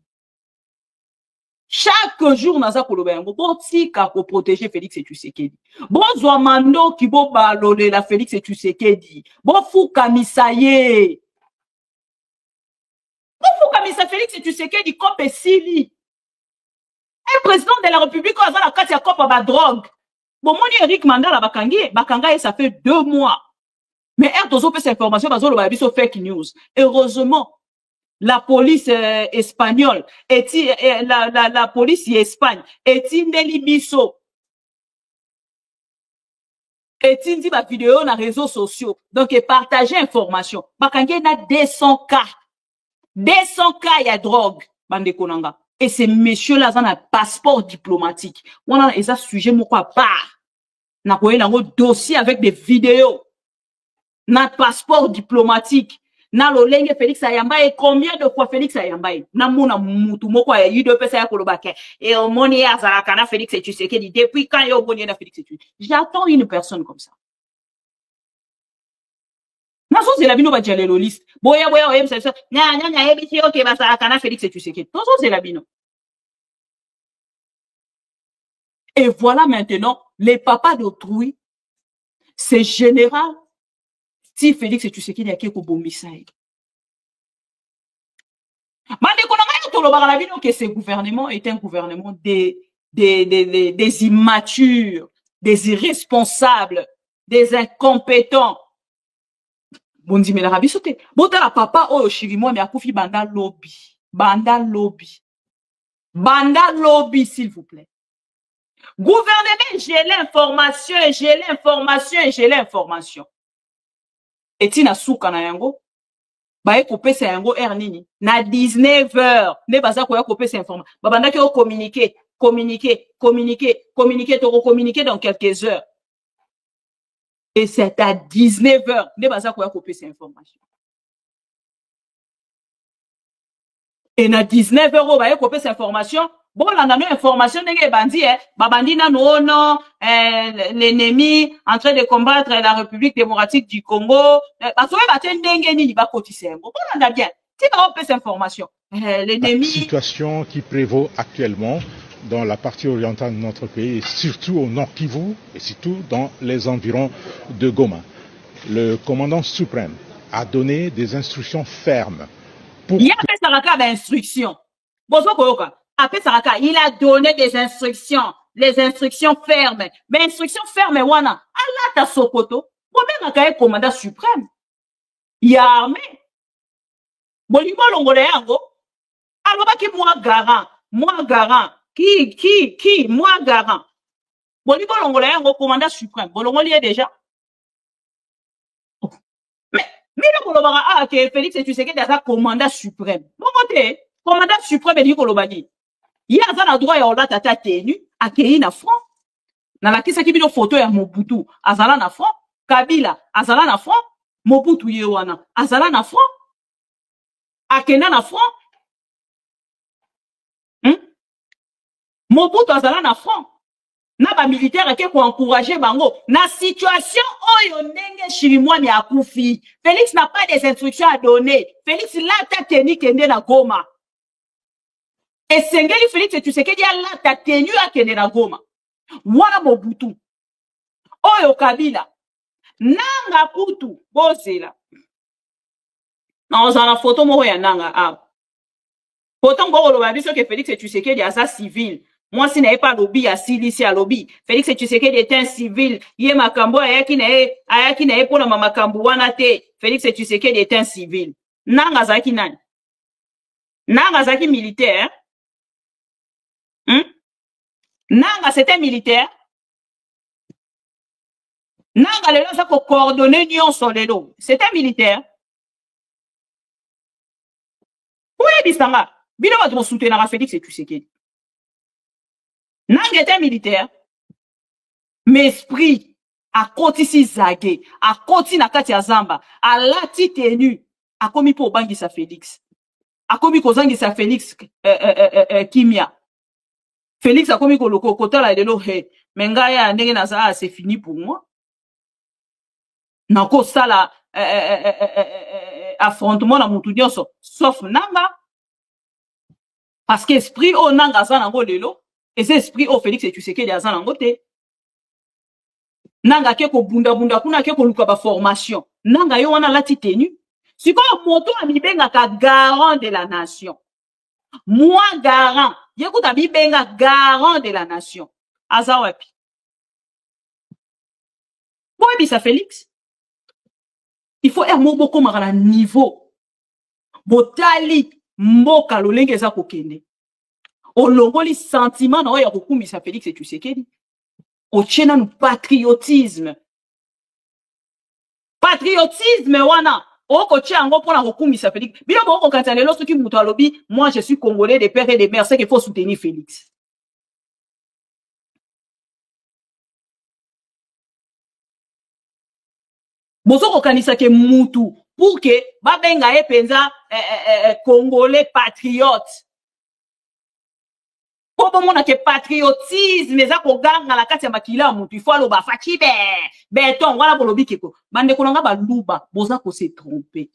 [SPEAKER 1] Chaque jour dans akoloba yango boti ka ko protéger Félix Tshisekedi. Bonzo mando ki bo balole la Félix Tshisekedi. Bon fuka misaye. Bon fuka misa Félix Tshisekedi comme Sili. Un président de la République a la carte à cop à drogue. Bon, mon Eric Mandala Bakanga, ça fait 2 mois. Mais R2O peut cette information parce que sur fake news. Heureusement, la police espagnole, la police Espagne, est-il biso. Est-il dit ma vidéo dans les réseaux sociaux. Donc, partager information. Bakanga, il y a 200 cas. 200 cas, il y a drogue. Bande Konanga. Et ces messieurs-là, ils ont un passeport diplomatique. On a un sujet, mon quoi, part. On a un dossier avec des vidéos. On a un passeport diplomatique. On a le lingue Félix Ayambaye. Combien de fois Félix Ayambaye? On a mon moutou, mon quoi, il y a 2 personnes à Kolobake. Et au monde, il y a Zarakana Félix Tshisekedi. Depuis quand il y a au monde, Félix Tshisekedi? J'attends une personne comme ça. c'est la bino ba dialéloliste. Boya oyem ça. Nya ebiti ok ba ça kana Félix Tshisekedi. Tout c'est la bino. Et voilà maintenant les papas d'autrui. C'est général. Si Félix Tshisekedi a quelque bombissa. Mande konanga tolobaka la bino que ce gouvernement est un gouvernement des immatures, des irresponsables, des incompétents. Bondi mela rabi sote. Bota la papa oyo Chirimwami akufi banda lobby. Banda lobby. Banda lobby, s'il vous plaît. Gouvernement, j'ai l'information, j'ai l'information, j'ai l'information. Et tina souka na yango. Baye kopé sa yango nini. Na 19h. Ne baza koya kopé sa information. Babanda ki o communiquer, toko communiquer dans quelques heures. Et c'est à 19h. Ne baza koya kopé sa information. Et na 19h, baye kopé sa information. Bon, on a une information de bandi, babandi na non, l'ennemi en train de combattre la République démocratique du Congo. Parce que baten dengue ni ba kotise. Bon, on a bien. Tu vas cette information. L'ennemi.
[SPEAKER 6] La situation qui prévaut actuellement dans la partie orientale de notre pays, et surtout au Nord Kivu, et surtout dans les environs de Goma. Le commandant suprême a donné des instructions fermes.
[SPEAKER 1] Il y a des instructions. Il a donné des instructions, les instructions fermes. Mais instructions fermes, wana, Allah ta sokoto, bon ben commandant suprême. Il y a armé. Bolimo longole yango. Aloba ki moi garant, moi garant. Bolimo longole yango commandant suprême. Bolongoli est déjà. Mais le kolobara que Félix Tshisekedi est un commandant suprême. Bon côté, commandant suprême et dit kolobani. Il y a un droit à la tata tenu à Kéi na front. Na la kisa ki bino photo ya Mobutu azala na front, Kabila azala na front, Mobutu yewana azala na front, Akena na front. Mobutu azala na front. Na ba militaire ke ko encourager bango na situation oyo ndenge Chirimwami akufi. Félix n'a pas des instructions à donner. Félix la tata tenu kende na Goma. Et Sengeli Félix Tshisekedi a la ta tenu à kende na Goma. Wana Mobutu. Oyo Kabila. Nanga kutu. Bozela. Non, on a la photo mo ya nanga a. Pourtant bon le babiso que Félix Tshisekedi a sa civil. Moi si n'est pas lobby à Silisi à lobby. Félix Tshisekedi est un civil. Yé makambo ayaki na pour na makambo wana te. Félix Tshisekedi est un civil. Nanga zaki nani? Nanga zaki militaire. Nanga c'était militaire. Nanga le ça pour coordonner Nyon Solelo. C'était militaire. Oui, bisanga. Bino va te soutenir Félix Tshisekedi. Nanga était militaire. Mais esprit a kotisi zage, a koti na kati ya zamba, a lati tenu, a komi po bangi sa Félix. A komi ko zangi sa Félix Kimia. Félix a commis le côté là de l'eau, Mengaya ndenge na ça c'est fini pour moi. Nako ça là affrontement na mutu nyonso sauf nanga parce que esprit o nanga ça nango lelo et c'est esprit o Félix Tshisekedi aza nango te. Nanga ke ko bunda kuna ke ko luka ba formation. Nanga yo wana lati tenu. Siko moto amibenga ka garant de la nation. Moi garant. Yécoute à Bibenga, garant de la nation. Azawapi. Pourquoi bisa Félix? Il faut un mot beaucoup à la niveau. Botali, mboka lolenge za kokende. O longoli sentiment na ya kokumisa Félix Tshisekedi. O tchena nu patriotisme. Patriotisme wana. Oko tchango pour la kokumisa Félix. Bien bon quand elle est là ce qui muto alobi, moi je suis congolais de père et de mère, c'est qu'il faut soutenir Félix. Bozo kokanisa ke mutu pour que babenga e penza congolais patriote. Pour mon que patriotisme, mais ça qu'on gagne à la carte makila mutu, il faut aller au bafaki béton, voilà pour le bikeko. Bande kolanga ba luba, boza ko s'est trompé.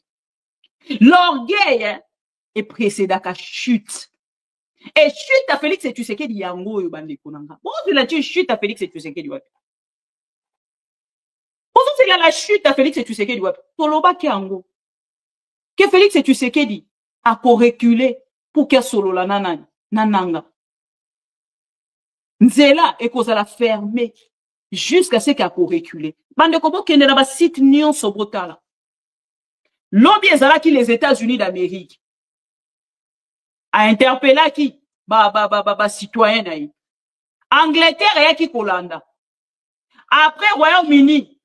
[SPEAKER 1] L'orgueil est précédé à chute. Et chute à Félix et tu sais qu'il y a un gros bande kolanga. Bon, tu l'as dit chute à Félix et tu sais qu'il y a. Bon, c'est la chute à Félix et tu sais qu'il y a. Toloba qui a un que Félix et tu sais qu'il dit a reculé pour que solo la nananga. Nzela et cause la fermé jusqu'à ce qu'elle a reculé. Bande kobo qui n'est pas site nion sobrotala. Lobby ezala qui les États-Unis d'Amérique a interpellé qui citoyen naï. Angleterre et qui Colanda. Après Royaume-Uni,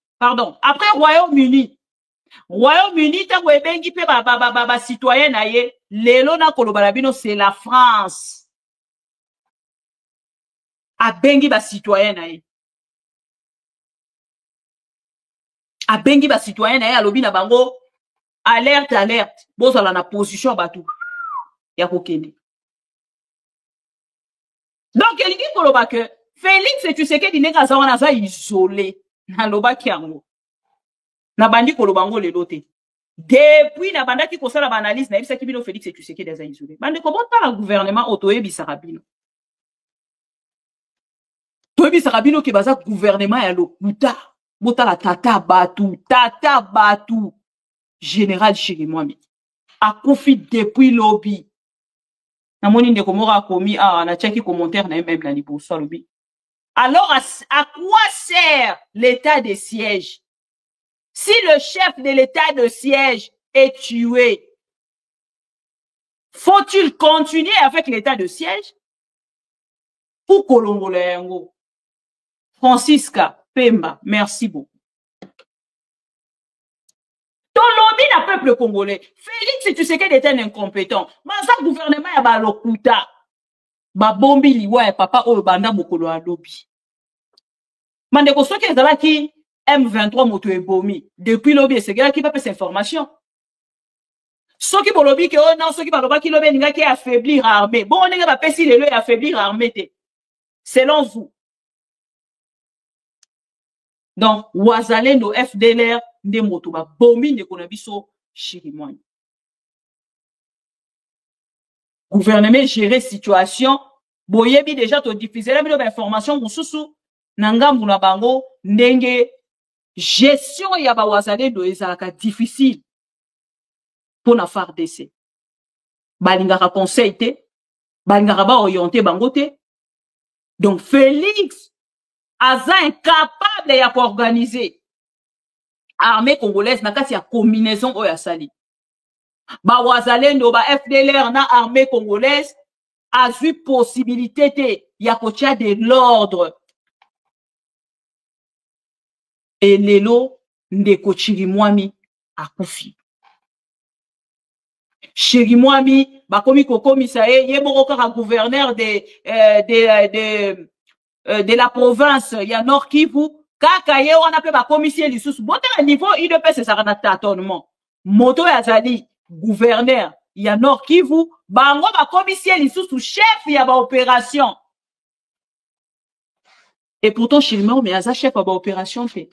[SPEAKER 1] Royaume-Uni ta webengi pe citoyen naï. Lelo na kolobalabino c'est la France. A bengi ba citoyen naï. A bengi ba citoyen naï a lobby na bango. Alerte. Boza la na position batou. Ya kokende. Donc, il dit koloba que Félix et tu sais que dîner kaza wana za isolé. Na loba kiango. Na bandi kolobango le lote. Depuis na banda ki kosala ba analyse na ebisa ki bino Félix et tu sais que des isolé. Bande ko bota la gouvernement otoye bisarabino. Toyebi sarabino ke baza gouvernement ya lokuta. Bota la tata batou. Général Chirimwami. A confi depuis lobby. Namoni ndeko mora komi na tchaki commentaire na même na libo so lobby. Alors à quoi sert l'état de siège? Si le chef de l'état de siège est tué, faut-il continuer avec l'état de siège? Pour Kolongolengo. Francisca Pemba, merci beaucoup. Ton lobby n'a peuple congolais. Félix, tu sais qu'il est un incompétent. Mais ça, gouvernement, il y a ba lokuta. Ba bombi liwa et papa ou banda mokolo a lobby. Mandeko so ki ezala ki M23 moto e bomi. Depuis lobby, c'est gars qui va passer information. So ki bo lobby ke oh non, so ki ba lobby ki lobby ninga ki affaiblir armée. Bon, on n'est pas pesi le affaiblir armée. Selon vous. Donc, Wazalendo FDLR de motoba bombi de konabiso Chirimwami. Gouvernement gérer situation, boyebi déjà to diffuser la information mususu nangambu na bango ndenge gestion ya ba Wazalendo ezalaka difficile pour na FARDC. Balingaka conseil te, balingaka ba orienté bango te. Donc Félix aza incapable ya organiser armée congolaise na kati ya combinaison oya sali. Ba Wazalendo ba FDLR na armée congolaise a eu possibilité te ya kotia de l'ordre. Et lelo ndeko Chirimwami akufi. Chirimwami bakomi kokomisa ye moko kaka gouverneur de la province ya Nord Kivu. Kaka ye wana pe ba commissaire lisusu bota niveau IDPS ça na tâtonnement moto ya zali gouverneur ya Nord Kivu bango ba commissaire lisusu chef ya ba opération et pourtant Chirimwami mais aza chef ya ba opération fait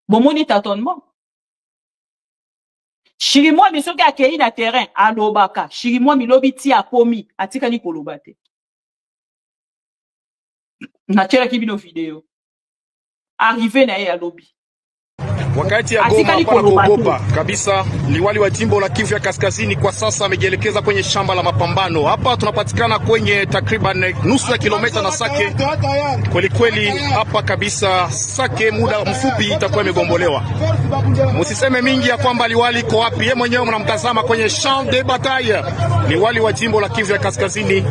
[SPEAKER 1] bon moni tâtonnement Chirimwami soki akei na terrain alobaka Chirimwami lobi ti akomi atikani koloba te. Nachela kibino video. Arrivé na ya lobby.
[SPEAKER 7] Wakati ya Goma hapana kuogopa kabisa. Liwali wa jimbo la Kivu ya Kaskazini kwa sasa amejielekeza kwenye shamba la mapambano. Hapa tunapatikana kwenye takriban nusu ya kilomita na Sake. Kweli hapa kabisa Sake muda mfupi itakuwa imegombolewa. Msiseme mingi ya kwamba liwali iko wapi. Yeye mwenyewe mnamtazama kwenye champ de bataille. Liwali wa jimbo la Kivu ya Kaskazini.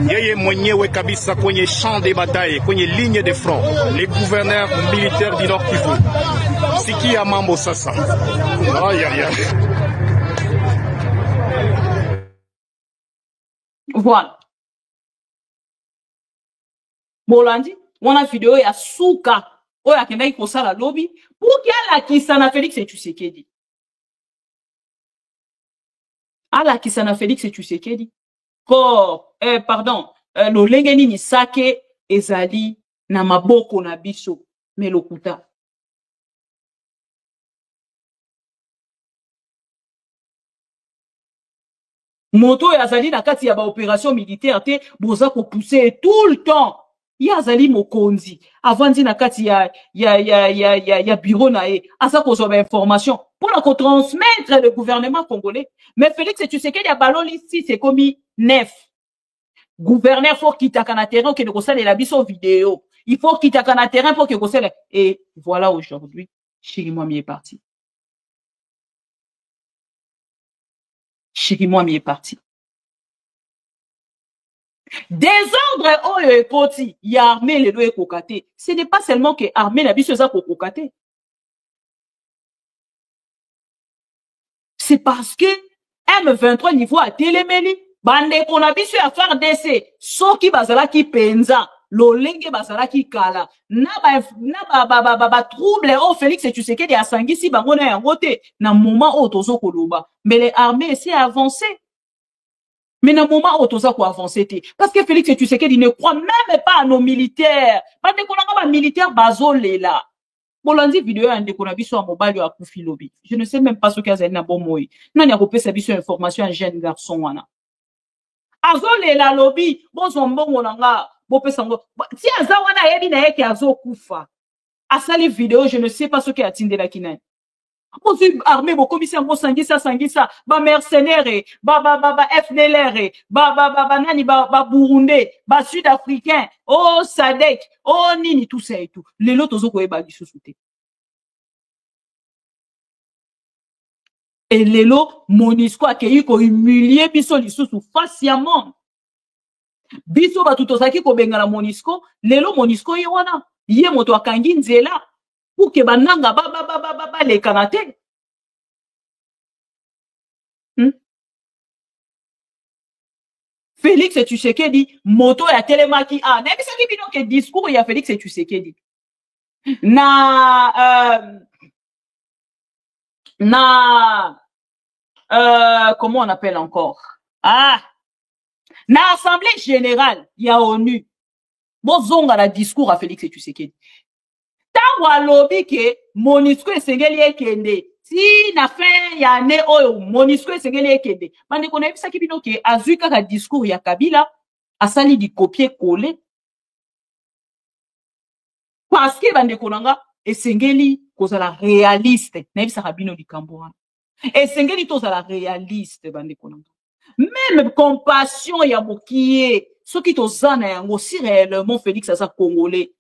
[SPEAKER 7] Yeye mwenyewe kabisa kwenye champ de bataille, kwenye ligne de front. Les gouverneurs militaires du Nord Kivu. Sikia mambo sasa.
[SPEAKER 1] Voilà. Bolandi, wana video ya suka. Oya kenda ikosala lobby. Pour qu'il y a la kisana Félix et Tshisekedi. Ala kisana Félix et Tshisekedi. corps, pardon, lolenge nini sake ezali na maboko na biso me lokuta. Moto yazali na kati ya ba opération militaire te boza ko pousser tout le temps. Yazali mokonzi avandi na kati ya bureau na e asa ko zo information pour la transmettre le gouvernement congolais. Mais Félix Tshisekedi a baloli si c'est commis neuf. Gouverneur faut quitter na terrain que de sale la biso vidéo. Il faut quitter na terrain pour que sale et voilà aujourd'hui Chirimwami est parti. Chirimwami est parti. Désordre oyo ekoti ya armée lelo ekokate. Ce n'est pas seulement que armée na biso za kokokate. C'est parce que M23 niveau à télémeli bande ko na biso ya FARDC soki bazala ki penza lolenge bazala ki kala na ba trouble o Félix Tshisekedi asangisi bango na yango te na moment o tozo koloba mais les armées essaient d'avancer. Mais dans le moment où tout avancer, parce que Félix Tshisekedi ne croit même pas à nos militaires. Parce que les militaires basolés là. Bolandi vidéo en déconabi sur un mobile à Koufi Lobby. Je ne sais même pas ce qu'il y a bon mot. Non, il y a repéré sa information à un jeune garçon. Azolé la lobby, bon zombon monanga, bon pesango. Si azawana yebi na yeke azo kufa. Asali vidéo, je ne sais pas ce qu'il y a tinde la kinai. Bonjour armée, bon commissaire, bon sangisa, ba mercenaires, ba FDLR, ba nani, ba Burundais, ba Sud-Africain, oh Sadek, oh Nini, tout ça et tout. Les lots ozo koye ba gisouté. Et les lots, Monisco a keyi ko humilier biso lisusu facialement. Biso ba tutozaki ko bengala Monisco, les lots Monisco yewana, ye moto akangi nzela. Pour que bananga ba les Canadiens. Félix Tshisekedi moto ya telemaki a na bisa ki bino ke discours ya Félix Tshisekedi comment on appelle encore na assemblée générale ya ONU bozonga la discours à Félix Tshisekedi. Tango lobby ke Monisco esengeli ekende si na fin ya ne oyo Monisco esengeli ekende bande kona ebisa ki bino ke azui kaka discours ya Kabila asali di copier coller parce que bande konanga esengeli kozala réaliste na ebisa kabino likambo wana esengeli tozala réaliste bande konanga même compassion ya mokie soki tozana yango si réellement Félix asa congolais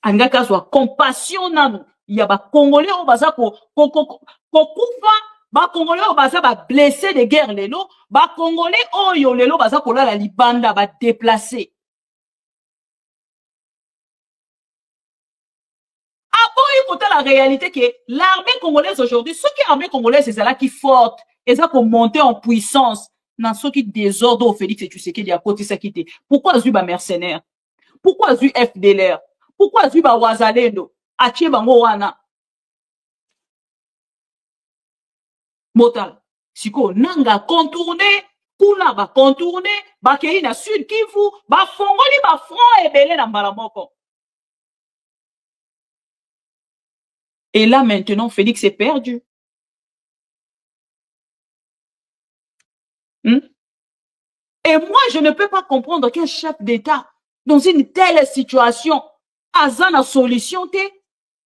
[SPEAKER 1] angaka soit compassion nanu ya ba congolais o baza ko kufa ba congolais o baza ba blessé de guerre lelo ba congolais oyo lelo baza ko la libanda ba déplacer il faut la réalité que l'armée congolaise aujourd'hui ce qui est l'armée congolaise c'est là qui forte et ça pour monter en puissance dans ce qui désordre au Félix Tshisekedi à côté ça qui pourquoi azu ba mercenaires pourquoi azu FDLR. Pourquoi Zuba Wazalendo atie bango wana motal siko nanga contourner kuna ba contourner ba kei na Sud Kivu ba fongoli ba front ebele na mbala moko et là maintenant Félix est perdu et moi je ne peux pas comprendre qu'un chef d'État dans une telle situation Azana solution te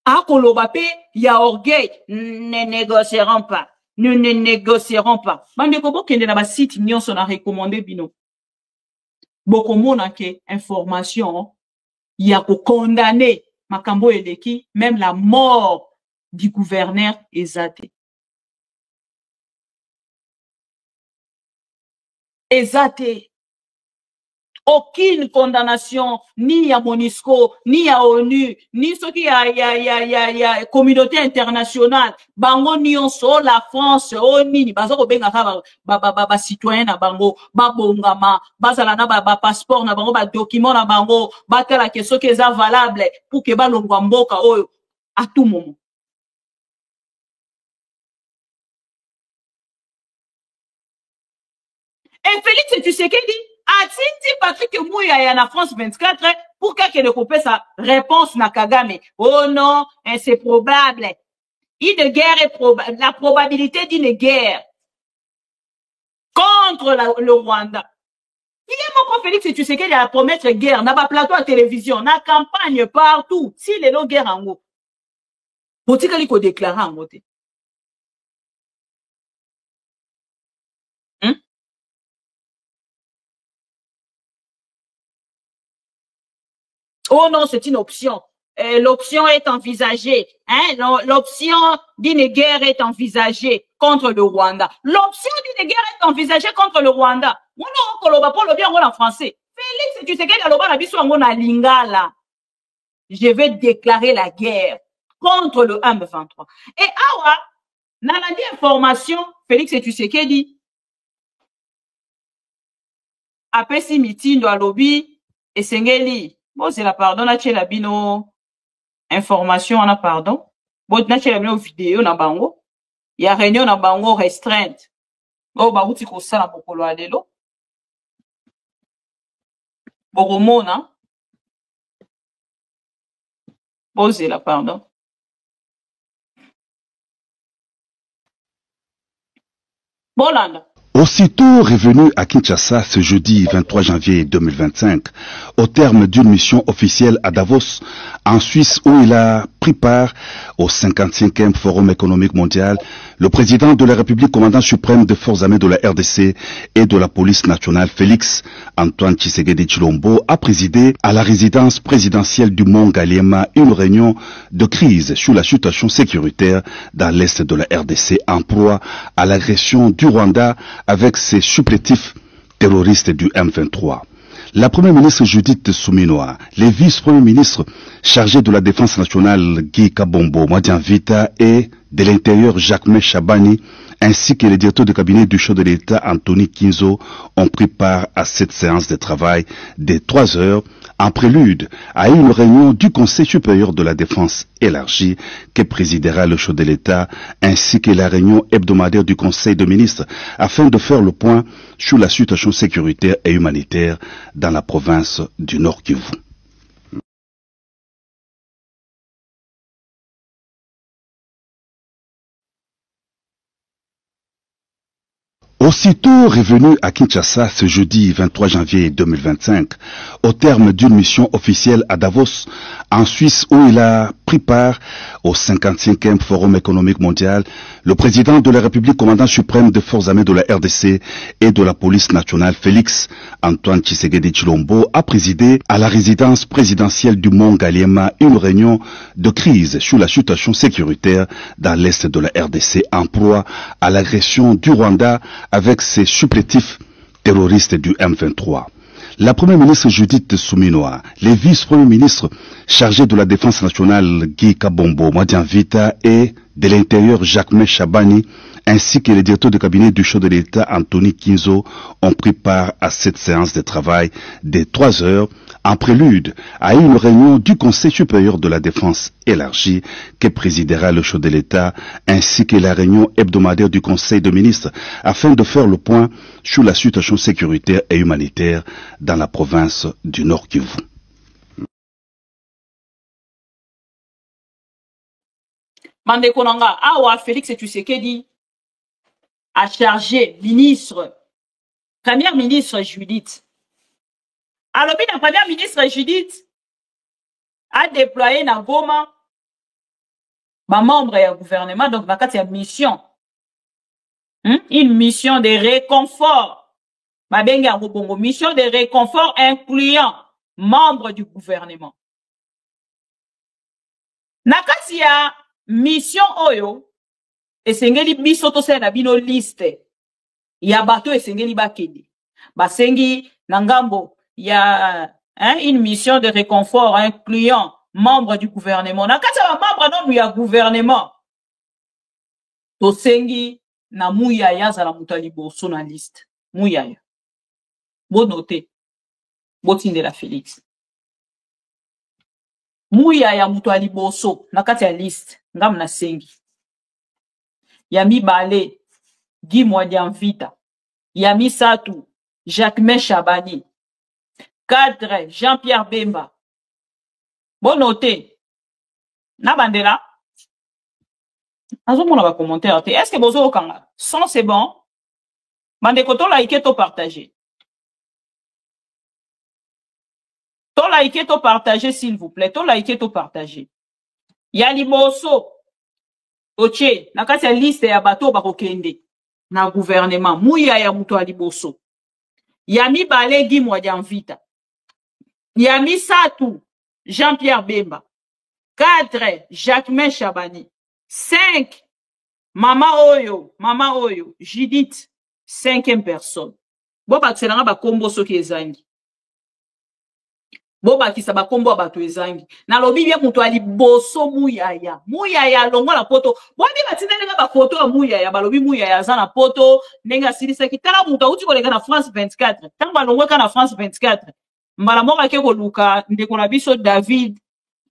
[SPEAKER 1] a kolobape ya orgueil ne négocieront pas nous ne négocierons pas bande ko bokende na ba site nyonso na recommander bino bokomona ke information ya ko condamner makambo eleki même la mort du gouverneur ezate aucune condamnation ni à Monisco ni à ONU ni ce qui a communauté internationale bango nyonso la France oni bazo ko benga ba citoyen na bango ba bongama bazala na ba passeport na bango ba document na bango ba tala que ce qui est valable pour que ba longwa mboka oyo à tout moment. Et Félix Tshisekedi a dit Patrick Mouya na France 24 pour qu'il ne coupe sa réponse na Kagame. Oh non, c'est probable. Une guerre est probable. La probabilité d'une guerre contre le Rwanda. Il y a mon Félix Tshisekedi à promettre guerre. N'a pas plateau à télévision, n'a campagne partout. Si les non guerre en haut. Faut-il qu'il faut déclarer en haut? Oh non, c'est une option. L'option est envisagée. Hein? L'option d'une guerre est envisagée contre le Rwanda. L'option d'une guerre est envisagée contre le Rwanda. On en français. Félix, tu sais qu'il Lingala. Je vais déclarer la guerre contre le M23. Et awa, dans la information, Félix, tu sais qu'il dit, après si meeting de lobby et Sengeli. Bon, c'est la pardon, là, tu la bino information, on a pardon. Bon, là, tu la bino vidéo, na bango. Il y a réunion na bango restreinte. Oh, bah, où tu connais ça, na bokolo alelo. Boromo, na. Bon, c'est la pardon. Bon, là.
[SPEAKER 10] Aussitôt revenu à Kinshasa ce jeudi 23 janvier 2025, au terme d'une mission officielle à Davos, en Suisse, où il a pris part au 55e Forum économique mondial, le président de la République, commandant suprême des forces armées de la RDC et de la police nationale, Félix Antoine Tshisekedi Tshilombo, a présidé à la résidence présidentielle du Mont Ngaliema une réunion de crise sur la situation sécuritaire dans l'est de la RDC en proie à l'agression du Rwanda avec ses supplétifs terroristes du M23. La première ministre Judith Souminoa, les vice-premiers ministres chargés de la défense nationale Guy Kabombo, Madian Vita et de l'intérieur Jacques Chabani, ainsi que le directeur de cabinet du chef de l'État Anthony Kinzo ont pris part à cette séance de travail de 3 heures en prélude à une réunion du Conseil supérieur de la défense élargie que présidera le chef de l'État, ainsi que la réunion hebdomadaire du Conseil de ministres afin de faire le point sur la situation sécuritaire et humanitaire dans la province du Nord Kivu. Aussitôt revenu à Kinshasa ce jeudi 23 janvier 2025, au terme d'une mission officielle à Davos, en Suisse, où il a pris part au 55e Forum économique mondial, le président de la République, commandant suprême des forces armées de la RDC et de la police nationale, Félix Antoine Tshisekedi Tshilombo, a présidé à la résidence présidentielle du Mont Ngaliema une réunion de crise sur la situation sécuritaire dans l'est de la RDC en proie à l'agression du Rwanda avec ses supplétifs terroristes du M23. La première ministre Judith Souminoa, les vice-premiers ministres chargés de la défense nationale Guy Kabombo, Madian Vita et de l'intérieur Jacques Chabani, ainsi que le directeur de cabinet du chef de l'État Anthony Kinzo ont pris part à cette séance de travail de 3 heures en prélude à une réunion du Conseil supérieur de la défense élargie que présidera le chef de l'État, ainsi que la réunion hebdomadaire du Conseil de ministres afin de faire le point sur la situation sécuritaire et humanitaire dans la province du Nord Kivu.
[SPEAKER 1] Mande Konanga, awa Félix Tshisekedi a chargé première ministre Judith. Alors, la première ministre Judith a déployé dans Goma ma membre du gouvernement, donc dans une mission. Une mission de réconfort. Ma benga Bongo, mission de réconfort incluant membres du gouvernement. Nakati ya mission oyo, esengeli biso to se na bino liste. Ya bato esengeli bakedi. Basengi nangambo. Il y a une mission de réconfort incluant membres du gouvernement. Na kati ya membre non ya gouvernement. To sengi na muyaya za la mutali boso na liste. Muyaya. Bo noté. Bo tinde la Félix. Muyaya mutali boso na kati ya liste. Ngam na sengi. Yami Bale. Guy Madian Vita. Yami Satu. Jacquemain Chabani. 4, Jean-Pierre Bemba. Bon noté. Nabandela. On va commenter. Est-ce que vous avez un son, c'est bon? Bandeko, to like, to partager. To like, to partager, s'il vous plaît. To like, to partager. Yali Bosso. Oche, na kati ya liste ya bato bakokende na gouvernement. Muya ya muto ali Bosso. Yami Balegi Mwadjanvita. Yami Satou, Jean-Pierre Bemba. 4, Jacquemain Chabani. 5, Mama Oyo, Judith, 5e personne. Boba kiselanga ba kombo soki ezangi. Boba kisa ba kombo bato ezangi. Na lobi bia muto ali Bosso Muyaya. Muyaya longo na poto. Bobi batina nga ba photo ya Muyaya, ba lobi Muyaya za na poto, nenga silisa kitala muto uti kolega na France 24. Tamba longo ka na France 24. Mbala moka ke ko luka ndeko na biso David.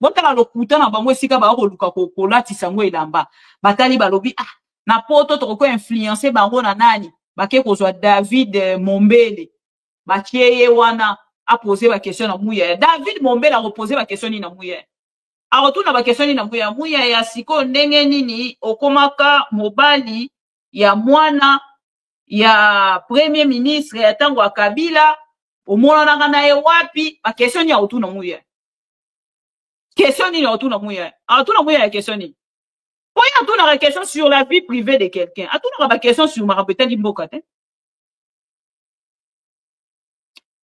[SPEAKER 1] Botala lokuta na bango esika ba ko luka ko kolati sango elamba. Batali balobi na poto to ko influencer bango na nani? Bake ko zwa David Mombele. Bakieye wana a posé la question na Muyaya. David Mombele a reposé la question ni na Muyaya. A retourna la question ni na Muyaya. Muyaya siko ndenge nini okomaka mobali ya mwana ya premier ministre ya tango wa Kabila omona na ye wapi ba question ni a retourna Muyaya. Question ni a retourna Muyaya. A retourna Muyaya question ni. Pourquoi a retourna la question sur la vie privée de quelqu'un? A retourna la question sur Marabeta Limboka.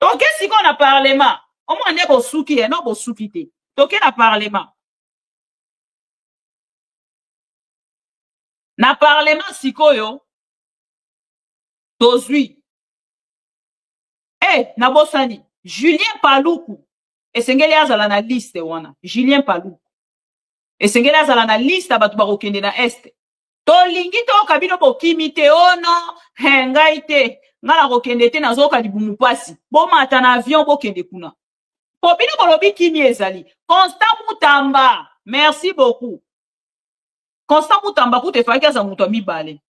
[SPEAKER 1] Donc, qu'est-ce qu'on a parlement? Au moins, on est bosouki, et non bosoukité. Donc, on a parlement. Na parlement, si koyo, tozui. Na bosani, Julien Paloukou. Et sengeli azala na liste, wana. Julien Paloukou. Et sengeli azala na liste, abatu barokende na este. To lingi to kabino bokimite, oh non, hengaite. Ngala kokende te nazoka libumu pasi. Boma ata na avion bokende kuna. Popino bolobi kimi ezali. Constant Mutamba. Merci beaucoup. Constant Mutamba kute faki aza muto mibale.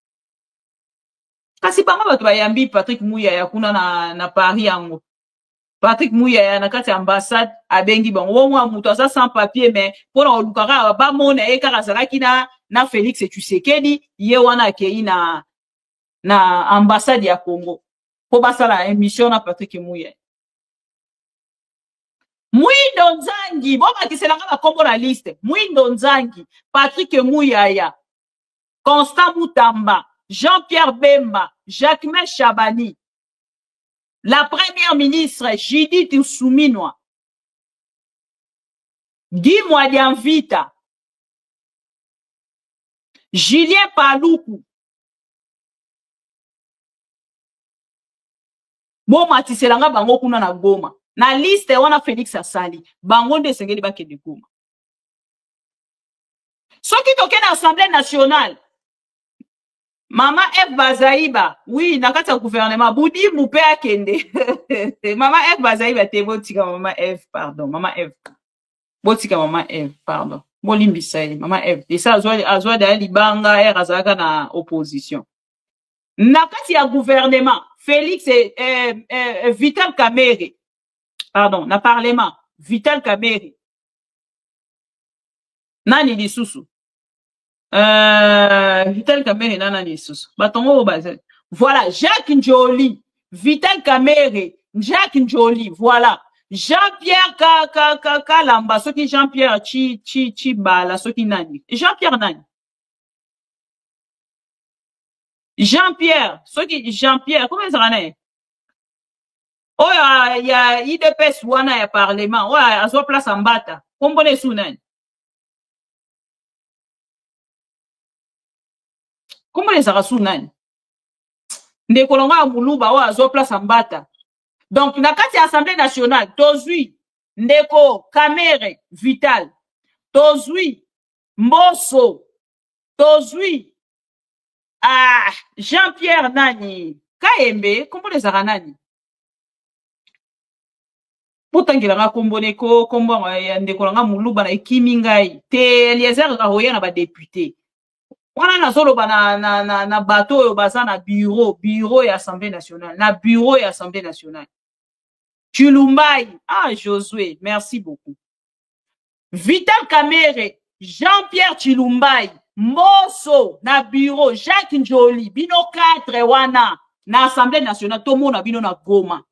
[SPEAKER 1] Kasi banga batu bayambi Patrick Muyaya kuna na Paris yango. Patrick Muyaya na kati ambassade abengi bango. Wonwa muto aza sans papier mais pona olukaka ba mona ekaka zalaki na Félix Tshisekedi ye wana akei na ambassade ya Congo. Po basala émission na Patrick Muyaya. Mwindo Nzangi, boba kiselanga ba kombo na liste. Mwindo Nzangi, Patrick Muyaya, Constant Mutamba, Jean-Pierre Bemba, Jacquemain Chabani, la première ministre Judith Suminwa, Guy Mwadjanvita, Julien Paloukou, Boma tiselanga bango kuna na Goma. Na liste wana Félix Asali. Bango nde sengeli bakende Goma. Soki toke na Assemblée nationale. Mama F Bazaïba. Oui, na kati ya gouvernement. Boudi Moupe akende. Mama F Bazaïba te botika Mama F, pardon. Mama F. Botika Mama F, pardon. Bolimbisaï, Mama F. Et ça, azwa da libanga, azaka na opposition. Na kati ya gouvernement. Félix Vital Kamerhe. Pardon, na parlement. Vital Kamerhe. Nani lisusu. Vital Kamerhe nani lisusu. Batongo baze. Voilà, Jacques Njoli. Vital Kamerhe. Jacques Njoli. Voilà. Jean-Pierre Kalamba. Soki Jean-Pierre Chibala. Soki nani. Jean-Pierre nani. Jean-Pierre, comment ça va? Oh, il y a IDPS wana ya parlement. Oh, a zo place en bata. Combone sunan. Combone ça sunan. Ndeko longa muluba wa zo place en bata. Donc na kati Assemblée nationale, tozui Ndeko Kamerhe Vital. Tozui Mbosso. Tozui Jean-Pierre nani Kaembe, kombo les aranani. Potangila nga kombone ko kombo ya ndeko nga muluba na ekimi ngai te Eliezer Gahoya na ba député. Wana nazoloba na bateau yo baza na bureau ya Assemblée nationale, na bureau ya Assemblée nationale. Chilumbai, ah Josué, merci beaucoup. Vital Kamerhe, Jean-Pierre Chilumbai, Mosso, na bureau, Jacques Njoli, bino 4 wana, na Assemblée nationale, tout le monde a bino na Goma.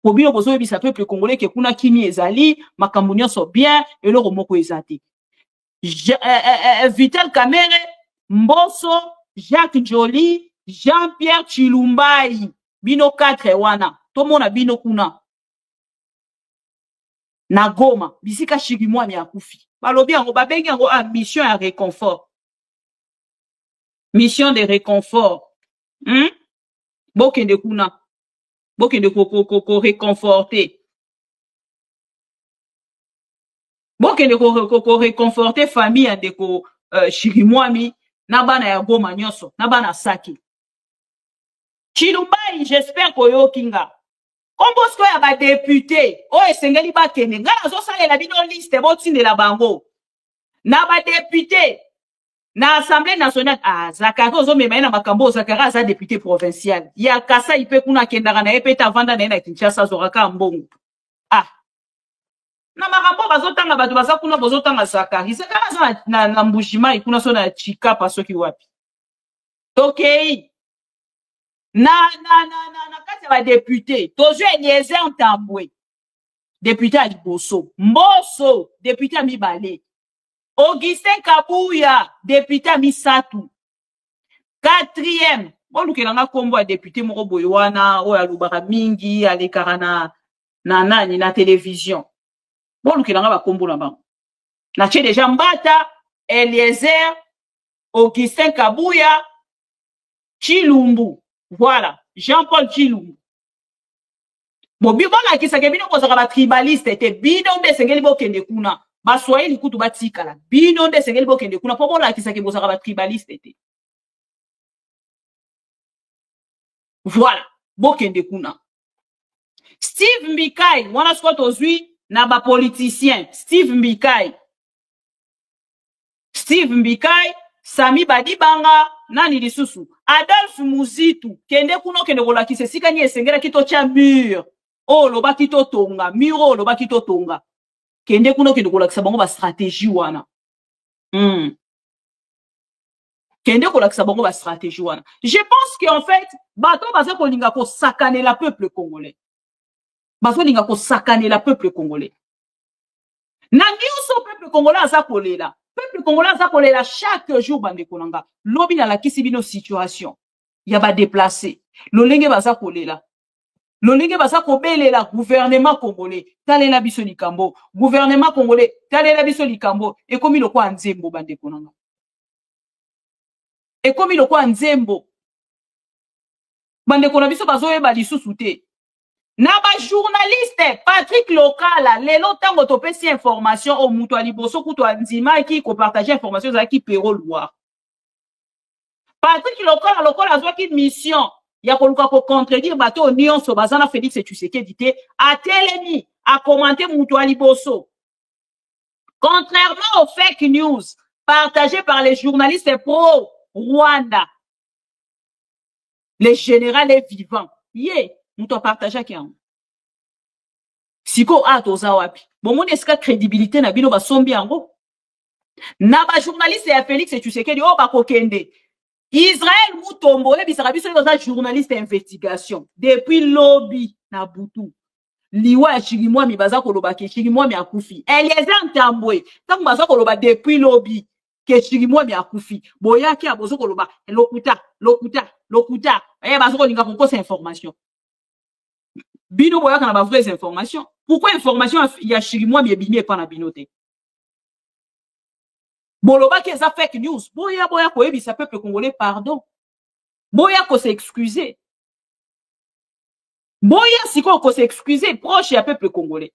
[SPEAKER 1] Pour bino bozo yebisa peuple congolais ke kuna kimi ezali, makambo nyonso bien, eloko moko ezati. Vital Kamerhe, Mbosso, Jacques Njoli, Jean-Pierre Chilumbai, bino 4 wana, tout le monde a bino kuna. Na Goma, bisika Chirimwami akufi. Balobi yango babengi yango a mission ya réconfort. Mission de réconfort. Bokende kuna. Bokende ko réconforter. Bokende ko réconforter famille ya ndeko Chirimwami na bana ya Goma nyonso, na bana Saki. Chilumbai, j'espère koyo kinga. Kombosko ya ba député, o esengeli ba kende, ngala zo salela bino liste botindela bango. Na ba député, na Assemblée nationale, ah, Zakari ozo mema na makambo, Zakari aza député provincial. Ya kasa ipe kuna kendaka na epeta vanda na Kinshasa zoraka mbongo. Ah. Na makambo bazotanga bato baza kuna bozotanga Zakari. Zakari aza na Mbushima ikuna so na Chikapa soki wapi. Okay. Na kati ba député, tozo Eliezer Ntambwe. Député à Liboso. Mbosso, député à Mibale. Augustin Kabuya, député à Misatu. 4e. Bon, nous kelanga kombo a député moko boywana, o ya lubara mingi, alekara na télévision. Bon, nous kelanga ba kombo na bango. Na tche déjà Mbata, Eliezer, Augustin Kabuya, Chilumbu. Voilà, Jean-Paul Chilumbu. Bon, bibona ki sake bino kozaka ba tribaliste te bino nde sengeli bokende kuna. Ba Swahili kutu batikala. Bino nde sengeli bokende kuna. Po bona ki sake bozaka ba tribaliste te. Voilà, bokende kuna. Steve Mbikai, wana skot ozui na ba politicien. Steve Mbikai. Steve Mbikai, Sami Badibanga, nani lisusu. Adolphe Muzitu, kende kuno kende kolakise sika ni esengela kito cha mur. Oh, loba kito tonga, muro loba kito tonga. Kende kuno kende kolakisa bango ba stratégie wana. Kende kolakisa bango ba stratégie wana. Je pense qu'en fait, bato baza kolinga ko sakane la peuple congolais. Bazo linga ko sakane la peuple congolais. Nangi oso peuple congolais aza kolela. Peuple congolais aza kolela chaque jour bande konanga. Lobi na la kisi bino situation. Ya ba déplacé. Lolenge baza kolela. Lolenge baza kobelela gouvernement congolais. Talela biso likambo. Gouvernement congolais. Talela biso likambo. Ekomi lokwa nzembo bande konanga. Ekomi lokwa nzembo. Bande konanga biso bazo yeba lisusu te. Na ba journaliste Patrick Lokala lelo tango topesi information au mutu aliboso kutu anzima ki ko partager information za ki pero loi. Patrick Lokala azwa ki mission ya koluka ko contredire bato nyonso bazana Félix Tshisekedi te atelemi a commenter mutu aliboso. Contrairement aux fake news partagées par les journalistes pro Rwanda. Les généraux vivants. Nous t'en partageons qui en. Siko atoza wapi. Bon, mon eska crédibilité na bino ba sombi ango. Na ba journaliste ya Félix Tshisekedi o ba kokende. Israël Mutombo le bisaka biso za journaliste investigation. Depuis lobby na butu. Liwa ya Chirimwami baza koloba ke Chirimwami akufi. Eliezer Ntambwe. Tangu baza koloba depuis lobby ke Chirimwami akufi. Boya ki abozo koloba lokuta. Bazo kolinga kokosa information. Bino boya kana ba vraies informations. Pourquoi information ya Chirimwami ebimi pa na binote? Boloba ke za fake news. Boya ko ebisa peuple congolais pardon. Boya ko s'excuser. Boya siko ko s'excuser proche ya peuple congolais.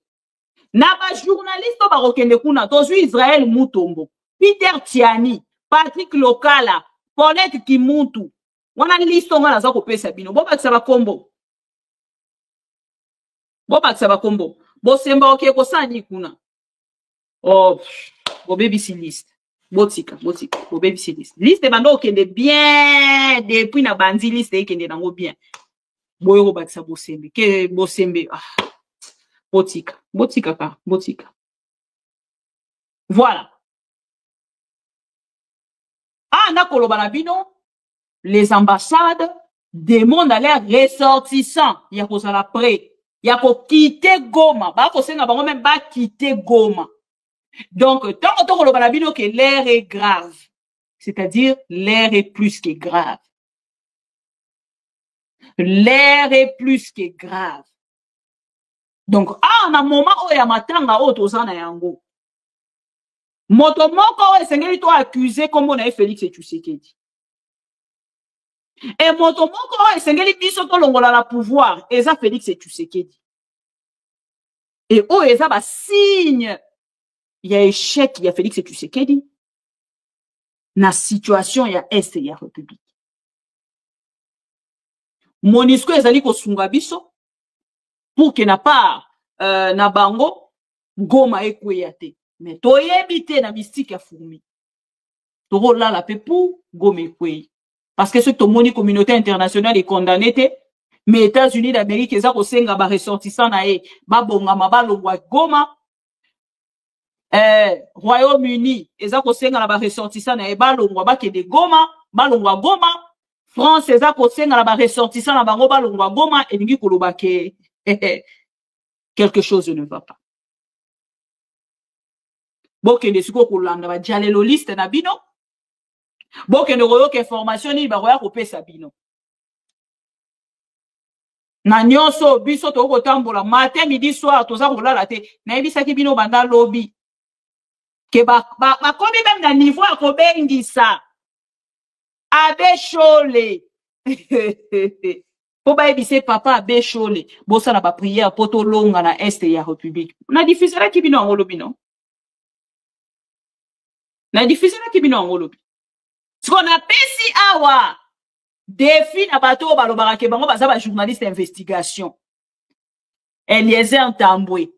[SPEAKER 1] Na ba journaliste ba rokende kuna tozu Israël Mutombo, Peter Tiani, Patrick Lokala, Paulette Kimuntu. Wana listo ngala za ko pesa bino. Boba kisaba kombo. Boba kisaba kombo. Bosemba oke ko sani kuna. Oh, bo baby si list. Botika. Bobebi c'est liste. Liste bando kende bien depuis na bandi liste kende nango bien. Boyo bakisa bosembe. Ke bosembe. Botika. Voilà. Na koloba na bino, les ambassades demandent à leurs ressortissants. Ya kozala prêt. Ya ko quitter Goma. Ba ko senga bango même ba quitter Goma. Donc, tant que l'air est grave, c'est-à-dire l'air est plus que grave. L'air est plus que grave. Donc, en un moment où il y a matanga otozana yango. Motomoko esengeli to accusé comme on a Félix Tshisekedi. Et motomoko esengeli biso to longola la pouvoir, eza Félix Tshisekedi. Et oh eza ba signe il y a échec, il y a Félix Tshisekedi. Na situation, il y a Est, il y a République. Monisco ezali ko sunga biso pour que na pas na bango Goma ekweyate. Mais toyebite na mystique ya fourmi. Toro là la pe pour Goma ekwey. Parce que ce que la communauté internationale est condamnée, mais États-Unis d'Amérique eza ko senga ba ressortissant na e ba bonga mabalo wa Goma. Royaume-Uni, eza ko senga na ba ressortissant na balongwa ba ke de Goma, balongwa Goma. France eza ko senga na ba ressortissant na bango balongwa Goma et ningi koloba ke quelque chose ne va pas. Boke de siko kolanda ba jalelo liste na bino. Boke ne royo ke information ni ba roya ko pesa bino. Na nyonso biso to ko tambola matin midi soir toza ko lala te. Na yebisa ki bino banda lobby. Que komi même na niveau à kobengisa abe chole po ba ebise papa abe chole bosa na ba prière poto longa na est ya République na diffuser la kibino ngolobi non na diffuser la kibino ngolobi ce qu'on appelle si awa défi na bato balobaka ke bango baza ba journaliste d'investigation Eliezer Ntambwe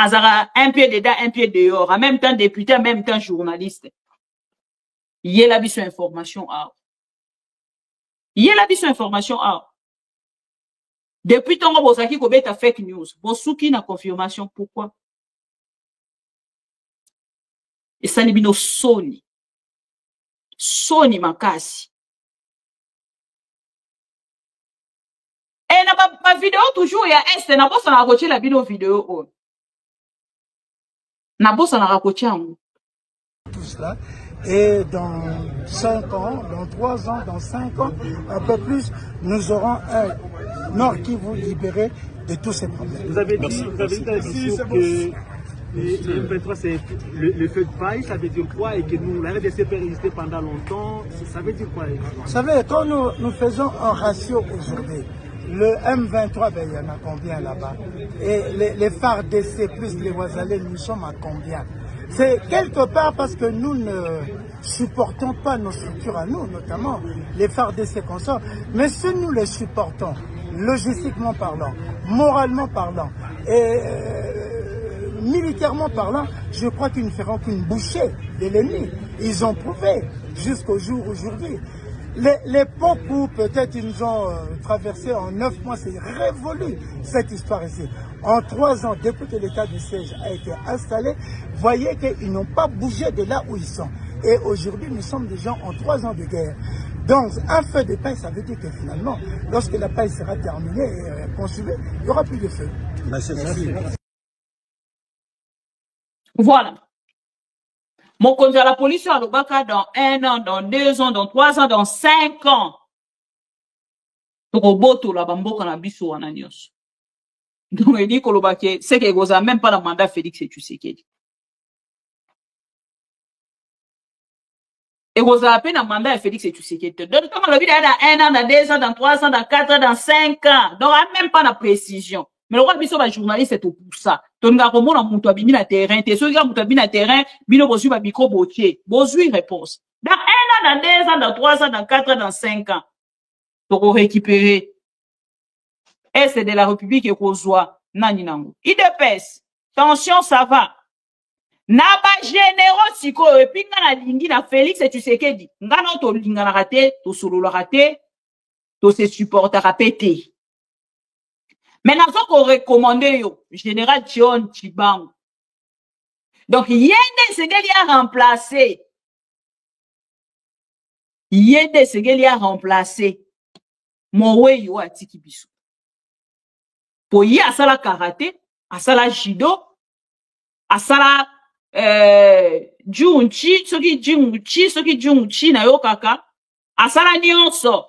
[SPEAKER 1] Azara, un pied dedans, un pied dehors. En même temps député, en même temps journaliste. Il y a la vision information. Il y a la vision information. Depuis ton Bosaki Kobe ta fake news. Bosuki na confirmation. Pourquoi? Et ça libino Sony. Sony makasi. Et na vidéo toujours, il y a est, na bossa na rocher la vidéo.
[SPEAKER 5] Tout cela. Et dans 5 ans, dans 3 ans, dans 5 ans, un peu plus, nous aurons un Nord Kivu libéré de tous ces problèmes.
[SPEAKER 11] Vous avez dit dans le discours que le 23 c'est le feu de paille, ça veut dire quoi? Et que nous, la RDC peut résister pendant longtemps, ça veut dire quoi?
[SPEAKER 5] Vous savez, quand nous faisons un ratio aujourd'hui, le M23, ben, il y en a combien là-bas? Et les FARDC plus les Ouazalais, nous sommes à combien? C'est quelque part parce que nous ne supportons pas nos structures à nous, notamment les FARDC consorts. Mais si nous les supportons, logistiquement parlant, moralement parlant et militairement parlant, je crois qu'ils ne feront qu'une bouchée de l'ennemi. Ils ont prouvé jusqu'au jour aujourd'hui. L'époque où peut-être ils nous ont traversé en 9 mois, c'est révolu cette histoire ici. En 3 ans, depuis que l'état de siège a été installé, voyez qu'ils n'ont pas bougé de là où ils sont. Et aujourd'hui, nous sommes des gens en 3 ans de guerre. Donc, un feu de paille, ça veut dire que finalement, lorsque la paille sera terminée et consumée, il n'y aura plus de feu.
[SPEAKER 11] Merci.
[SPEAKER 1] Voilà. Mon compte à la police à l'Obaka dans 1 an, dans 2 ans, dans 3 ans, dans 5 ans. Roboto la bamboka na biso wana nyonso. Donc il dit que l'Obaka, c'est qu'il n'y a même pas le mandat Félix Tshisekedi. Et vous avez à peine un mandat Félix Tshisekedi. Donc comme le vidéo dans 1 an, dans 2 ans, dans 3 ans, dans 4 ans, dans 5 ans. Donc il n'y a même pas de précision. Mais le roi biso ba journaliste c'est tout pour ça. Tonga komo na mutu abimi na terrain, te so ga mutu abimi na terrain, bino bozu ba micro botier. Bozu réponse. Dans 1 an, dans 2 ans, dans 3 ans, dans 4 ans, dans 5 ans. Pour récupérer. Et c'est de la République et Kozwa nani nango. IDPS. Tension ça va. Na ba généraux siko et puis nga na lingi na Félix et Tshisekedi nga na to linga na raté to solo la raté to se supporter à péter. Maintenant qu'on recommande yo général John Tshibang. Donc yende segeli a remplacé. Yende segeli a remplacé. Mowe yo atiki biso. Po yi asala karaté, asala judo, asala junchi, soki junchi na yo kaka, asala nyonso,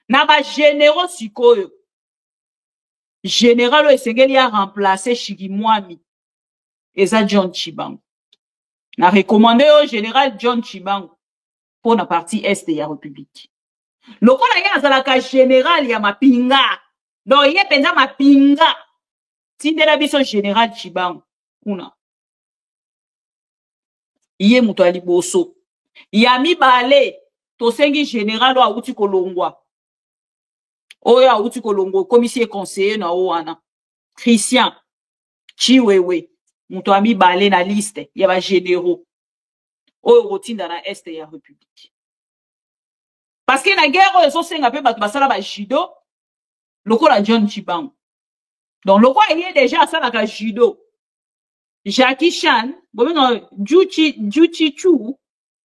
[SPEAKER 1] na ba généraux sikoyo. Général esengeli a remplacé Chirimwami. Eza John Tshibang. Na recommandé au général John Tshibang pour la partie est de la République. Lokola ya azalaka général ya mapinga. Donc ye penza mapinga. Tindela biso général Tshibang. Kuna. Iye mutu aliboso. Ya mibale tosengi général wa uti kolongwa. Oya uti kolongwa commissaire conseiller na oana. Christian Chiwewe mutu amibale na liste ya ba généraux. Oyo rotinda na est ya République. Parce que na guerre so senga pe batu basala ba judo lokola John Tshibang. Donc lokola il est déjà ça la judo. Jackie Chan, bomenga Juchi Chu.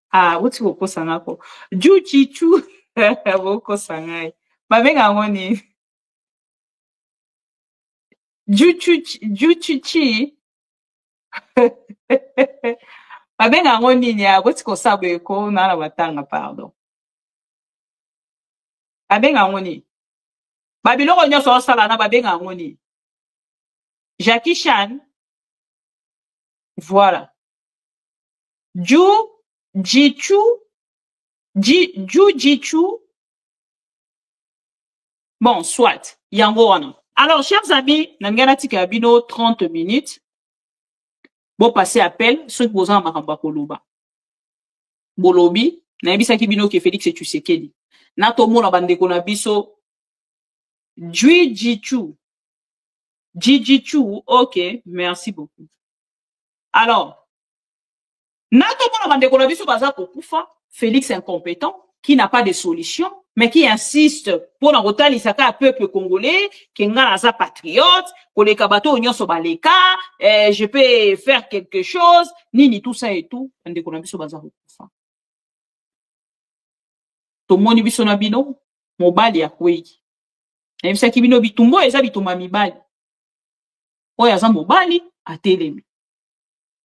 [SPEAKER 1] Ah, uti ko sanga ko. Juchi Chu boko sanga. Babenga ngoni. Juchi Chi. Babenga ngoni nya uti ko sabe ko na la batanga pardon. Babenga ngoni. Babiloko nyoso sala na babenga ngoni. Jackie Chan. Voilà. Jichu. Bon, soit. Yango wana. Alors, chers amis, nangana tika bino 30 minutes. Bon, passer appel, ceux qui posent en maramba koloba. Bolobi, na yebisa ki bino ke Félix Tshisekedi. Na tomo na bandeko na biso. Jichu, ok, merci beaucoup. Alors, Nato Bandeko Nabiso Baza Kokufa, Félix incompétent, qui n'a pas de solution, mais qui insiste pour la rotal isaka peuple congolais, qui n'a pas patriote, pour les kabato union sobaleka, je peux faire quelque chose, ni tout ça et tout, Bandeko Nabiso Baza Kokufa. Tomoni biso na bino, mobali ya kweki. Na bisa kibino bitumbo eza bituma mibali. Oya aza mobali atelemi.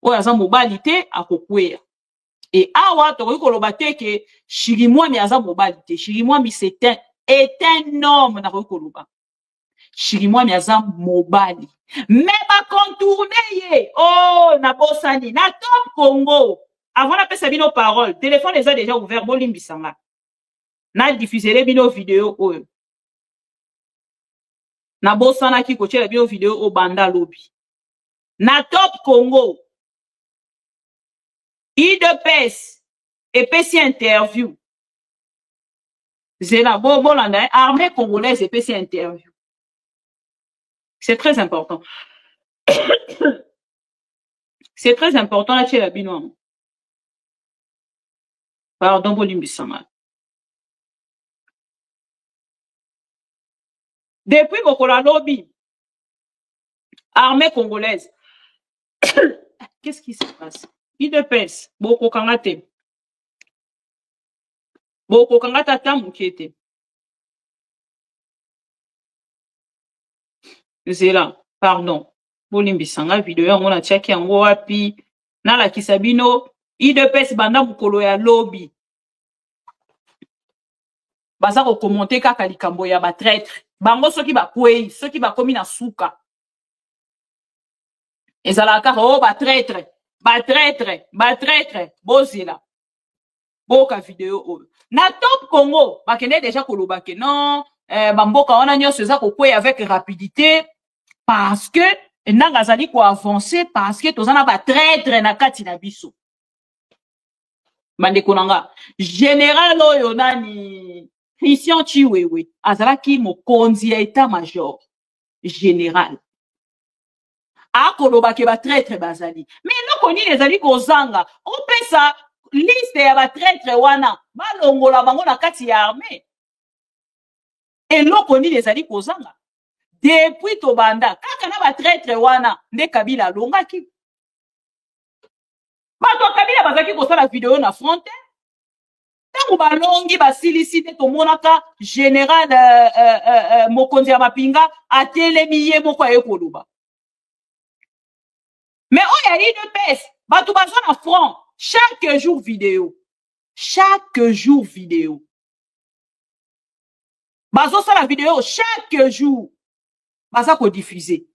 [SPEAKER 1] Oya aza mobali te akokweya. Et awa tokoki koloba te ke Chirimwami aza mobali te. Chirimwami est un homme na koki koloba. Chirimwami aza mobali. Mais ba contourner ye. Oh na bosani na Top Congo. Avant la pesa bino parole, téléphone eza déjà ouvert bolimbisanga. Na diffuser bino vidéo oyo. Na bosana ki kochela bio vidéo au banda lobby. Na Top Congo. IDPS et PC interview. C'est la bolanda armée congolaise et PC interview. C'est très important. C'est très important là chez la bino. Pardon bolimbisama. Depuis Bokola Lobby, armée congolaise, qu'est-ce qui se passe? IDPS, Boko Kangate. Boko Kangata Tamukete. C'est là, pardon. Bolimbisanga vidéo, on a checké en wapi. Nala Kisabino, IDPS Banda Mukolo ya Lobby. Baza ko commenter kaka likambo ya ba traître. Bango soki ba kwei, soki ba komi na suka. Ezalaka oh ba traître, bozela. Boka vidéo o. Na Top Congo, ba kende déjà koloba ke non, bamboka wana nyonso eza ko kwei avec rapidité parce que nanga zali ko avancer parce que tozana ba traître na kati na biso. Bande konanga, général oyo nani Christian Chiwewe, azalaki mokonzi ya état-major général. akoloba ke ba traître bazali mais eloko nini ezali kozanga opesa liste ya ba traître wana balongola bango na kati ya armée eloko nini ezali kozanga depuis tobanda kaka na ba traître wana nde Kabila alongaki bato Kabila bazaki kosala video na fronte tango balongi basilisi te tomonaka général mokonzi ya mapinga atelemi ye moko aye koloba mais oyo ya UDPS bato baza na front chaque jour vidéo bazosala vidéo chaque jour baza kodiffuser.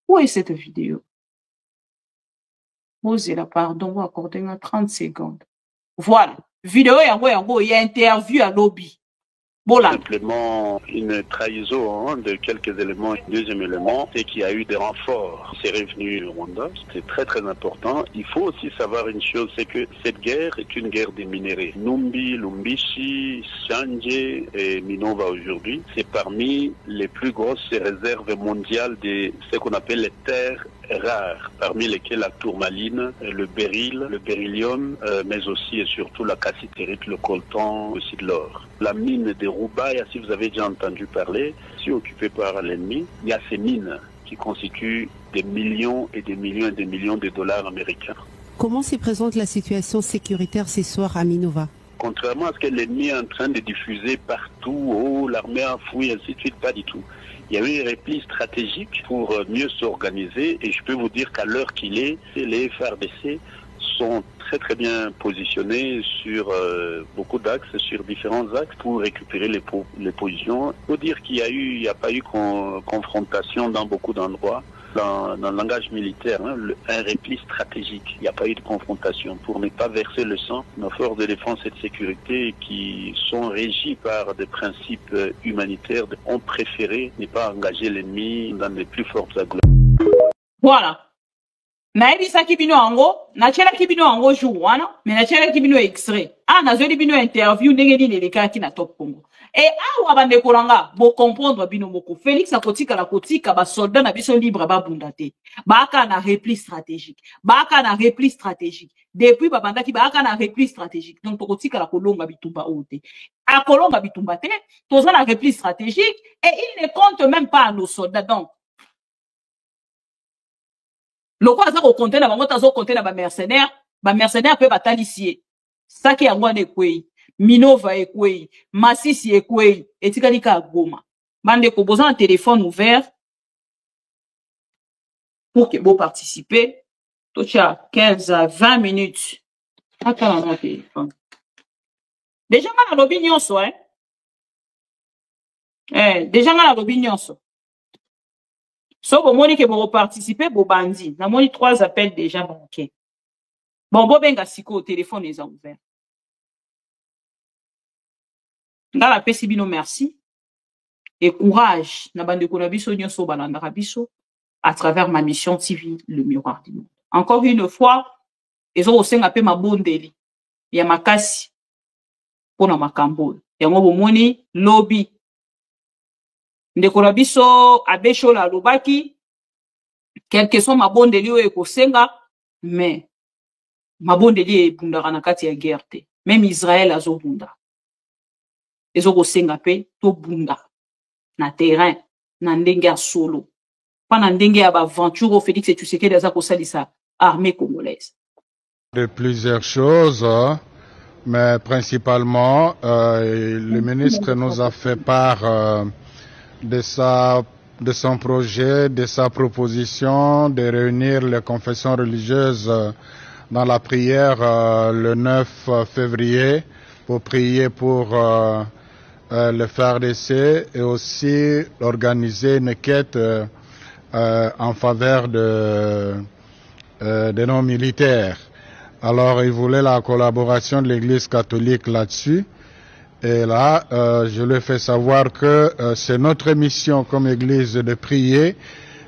[SPEAKER 1] Où est cette vidéo? Posez la pardon, vous accordez 30 secondes. Voilà. Vidéo yango, il y a interview à lobby. Voilà.
[SPEAKER 12] Simplement une trahison de quelques éléments. Deuxième élément, c'est qu'il y a eu des renforts. C'est revenu au Rwanda. C'est très très important. Il faut aussi savoir une chose, c'est que cette guerre est une guerre des minéraux. Numbi, Lumbishi, Sanje et Minova aujourd'hui, c'est parmi les plus grosses réserves mondiales de ce qu'on appelle les terres rares, parmi lesquelles la tourmaline, le béryl, le beryllium, mais aussi et surtout la cassitérite, le coltan, aussi de l'or. La mine de Roubaïa, si vous avez déjà entendu parler, si occupée par l'ennemi, il y a ces mines qui constituent des millions et des millions et des millions de dollars américains.
[SPEAKER 13] Comment se présente la situation sécuritaire ce soir à Minova?
[SPEAKER 12] Contrairement à ce que l'ennemi est en train de diffuser partout, oh, l'armée a fouillé, ainsi de suite, pas du tout. Il y a eu un repli stratégique pour mieux s'organiser et je peux vous dire qu'à l'heure qu'il est, les FARDC sont très très bien positionnés sur beaucoup d'axes, sur différents axes pour récupérer les positions. Il faut dire qu'il n'y a pas eu confrontation dans beaucoup d'endroits. Dans le langage militaire, hein, un repli stratégique. Il n'y a pas eu de confrontation pour ne pas verser le sang. Nos forces de défense et de sécurité qui sont régies par des principes humanitaires ont préféré ne pas engager l'ennemi dans les plus fortes agglomérations.
[SPEAKER 1] Voilà. Naebisaki bino ango, nachelaki bino ango jour wana, mais nachelaki bino extrait. Ah, nazoli bino interview ndenge nini elekaki na Top Congo. Et awa bande kolanga bo comprendre bino moko Félix akotika la kotika ba soldat na biso libre ba bundate. Baka na repli stratégique. Baka na repli stratégique. Depuis babandaki baka na repli stratégique. Donc tokotika la kolonga bitumba ote. A kolonga bitumba te, toza na repli stratégique et il ne compte même pas à nos soldats. Donc loko aza ko compter na bango tazo compter na ba mercenaires pe batalisie. Saki yango ne kwei. Minova ekwei, Masisi ekwei, etikali ka Goma. Bande ko besoin un téléphone ouvert pour que vous participez. Tout ça 15 à 20 minutes. Attends mon téléphone. Déjà on a l'opinion so hein. Déjà on a l'opinion so. So bon moni que vous participez bo bandi. Na moni 3 appels déjà manqués. Bon bo benga siko au téléphone les ouvert. Ngala pesi bino merci et courage na bande ko na biso nyonso balanda biso à travers ma mission TV le miroir du monde. Encore une fois, ezo osenga pe mabondeli ya makasi pona makambo. Yango bomoni lobby ndeko na biso abesho la lobaki quelque sont mabondeli o ekosenga mais mabondeli e bundaka na kati ya guerre te. Même Israël azobunda. Ezoko senga pe to bunda na terrain na ndenge ya solo pa na ndenge ya ba aventure au Félix et Tshisekedi aza ko salisa armée congolaise.
[SPEAKER 14] De plusieurs choses, mais principalement le ministre nous a fait part de son projet, de sa proposition de réunir les confessions religieuses dans la prière le 9 février pour prier pour le FARDC et aussi organiser une quête en faveur de nos militaires. Alors, il voulait la collaboration de l'Église catholique là-dessus. Et là, je lui ai fait savoir que c'est notre mission comme Église de prier.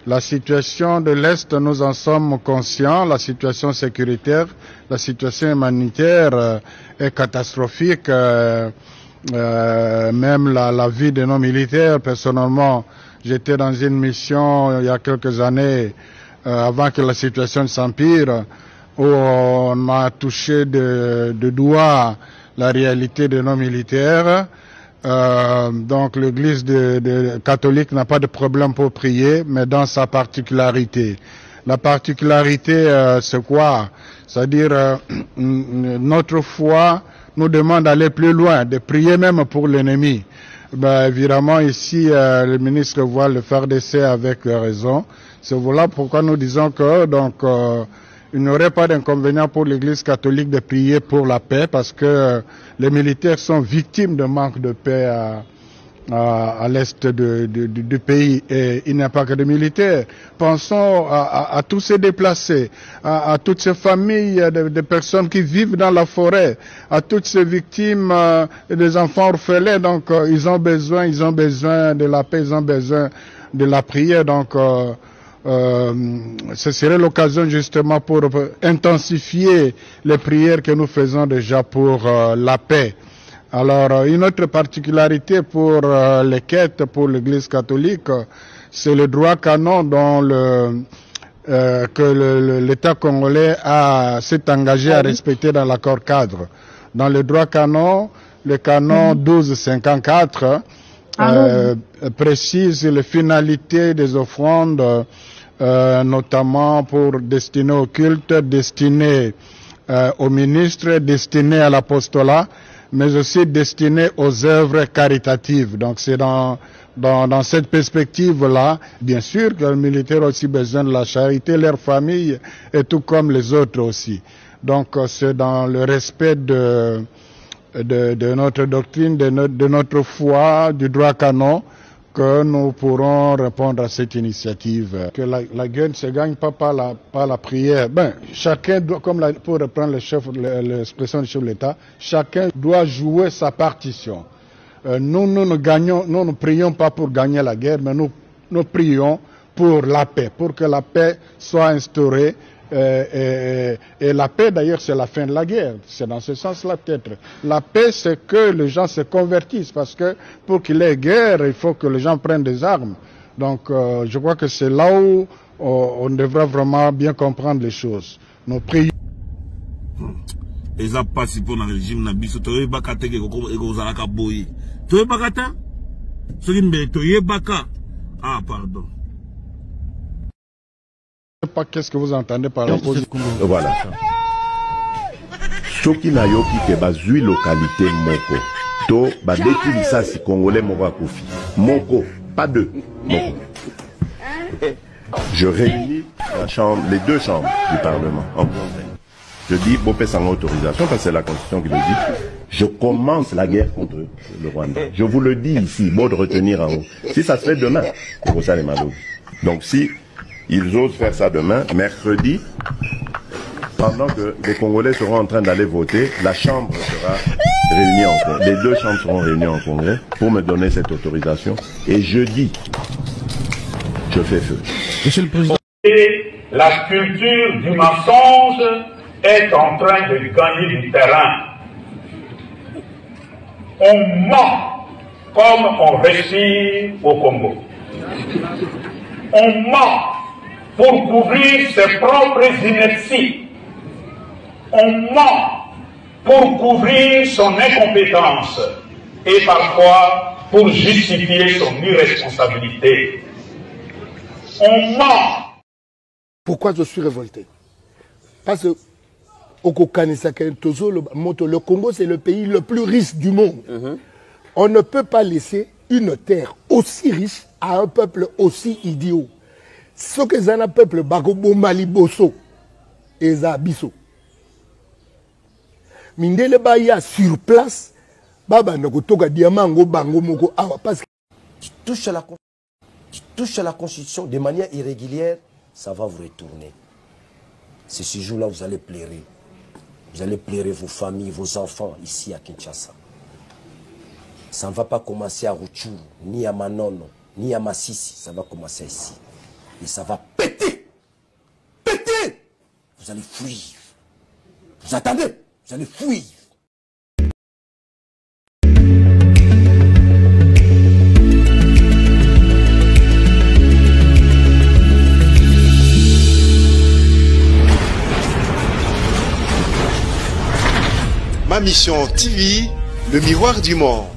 [SPEAKER 14] La situation de l'Est, nous en sommes conscients. La situation sécuritaire, la situation humanitaire est catastrophique. Même la vie de nos militaires, personnellement, J'étais dans une mission il y a quelques années, avant que la situation s'empire, où on a touché de doigt la réalité de nos militaires. Donc l'église catholique n'a pas de problème pour prier, mais dans sa particularité. La particularité, c'est quoi? C'est-à-dire, notre foi nous demande d'aller plus loin, de prier même pour l'ennemi. Ben, évidemment, ici, le ministre voit le FARDC avec raison. C'est voilà pourquoi nous disons que donc il n'y aurait pas d'inconvénient pour l'Église catholique de prier pour la paix, parce que les militaires sont victimes de manque de paix à l'est du pays, et il n'y a pas que de militaires. Pensons à tous ces déplacés, à toutes ces familles de personnes qui vivent dans la forêt, à toutes ces victimes des enfants orphelins. Donc ils ont besoin de la paix, ils ont besoin de la prière. Donc ce serait l'occasion justement pour intensifier les prières que nous faisons déjà pour la paix. Alors, une autre particularité pour les quêtes pour l'Église catholique, c'est le droit canon dont que l'État congolais s'est engagé à respecter dans l'accord cadre. Dans le droit canon, le canon 1254 précise les finalités des offrandes, notamment pour destinées au culte, destinées aux ministres, destinées à l'apostolat, mais aussi destiné aux œuvres caritatives. Donc c'est dans cette perspective-là, bien sûr que les militaires ont aussi besoin de la charité, leur famille, et tout comme les autres aussi. Donc c'est dans le respect de notre doctrine, de notre foi, du droit canon, que nous pourrons répondre à cette initiative. Que la guerre ne se gagne pas par la prière. Ben, chacun doit, pour reprendre l'expression du chef de l'État, chacun doit jouer sa partition. Nous ne prions pas pour gagner la guerre, mais nous prions pour la paix, pour que la paix soit instaurée. Et la paix, d'ailleurs, c'est la fin de la guerre. C'est dans ce sens-là, peut-être. La paix, c'est que les gens se convertissent, parce que pour qu'il y ait guerre, il faut que les gens prennent des armes. Donc, je crois que c'est là où on devrait vraiment bien comprendre les choses. Nous prions.
[SPEAKER 15] Eza pasi pour le régime na biso toye bakate ke ekozalaka boyi. Toye bakata? Soki mbe toye baka. Ah, pardon.
[SPEAKER 14] Pas qu'est-ce que vous entendez par la position.
[SPEAKER 16] Voilà. Soki na yoki ke bazui localité moko. To badeki lisasi congolais moko akufi. Moko, pas deux. Moko. Je réunis les deux chambres du Parlement en congrès. Je dis, Bopé sans autorisation, parce que c'est la Constitution qui le dit, je commence la guerre contre le Rwanda. Je vous le dis ici, bon de retenir en haut. Si ça se fait demain, c'est ça les malheureux. Donc si ils osent faire ça demain, mercredi, pendant que les Congolais seront en train d'aller voter, la Chambre sera réunie en congrès. Les deux chambres seront réunies en congrès pour me donner cette autorisation. Et jeudi, je fais feu.
[SPEAKER 17] Monsieur le Président.
[SPEAKER 18] Et la culture du mensonge est en train de gagner du terrain. On ment comme on respire au Congo. On ment pour couvrir ses propres inerties. On ment pour couvrir son incompétence et parfois pour justifier son irresponsabilité. On ment.
[SPEAKER 5] Pourquoi je suis révolté? Parce que le Congo, c'est le pays le plus riche du monde. On ne peut pas laisser une terre aussi riche à un peuple aussi idiot. Ce que c'est un peuple Bagobo Maliboso et Zabiso. Mindele Baya sur place, Baba Nogotoga Diamango Bango Moko Awa. Parce que
[SPEAKER 19] tu touches à la Constitution de manière irrégulière, ça va vous retourner. C'est ce jour-là vous allez pleurer. Vous allez pleurer vos familles, vos enfants ici à Kinshasa. Ça ne va pas commencer à Rutshuru, ni à Manono, ni à Massissi. Ça va commencer ici. Et ça va péter. Péter. Vous allez fuir. Vous attendez? Vous allez fuir.
[SPEAKER 2] Ma Mission TV, le miroir du monde.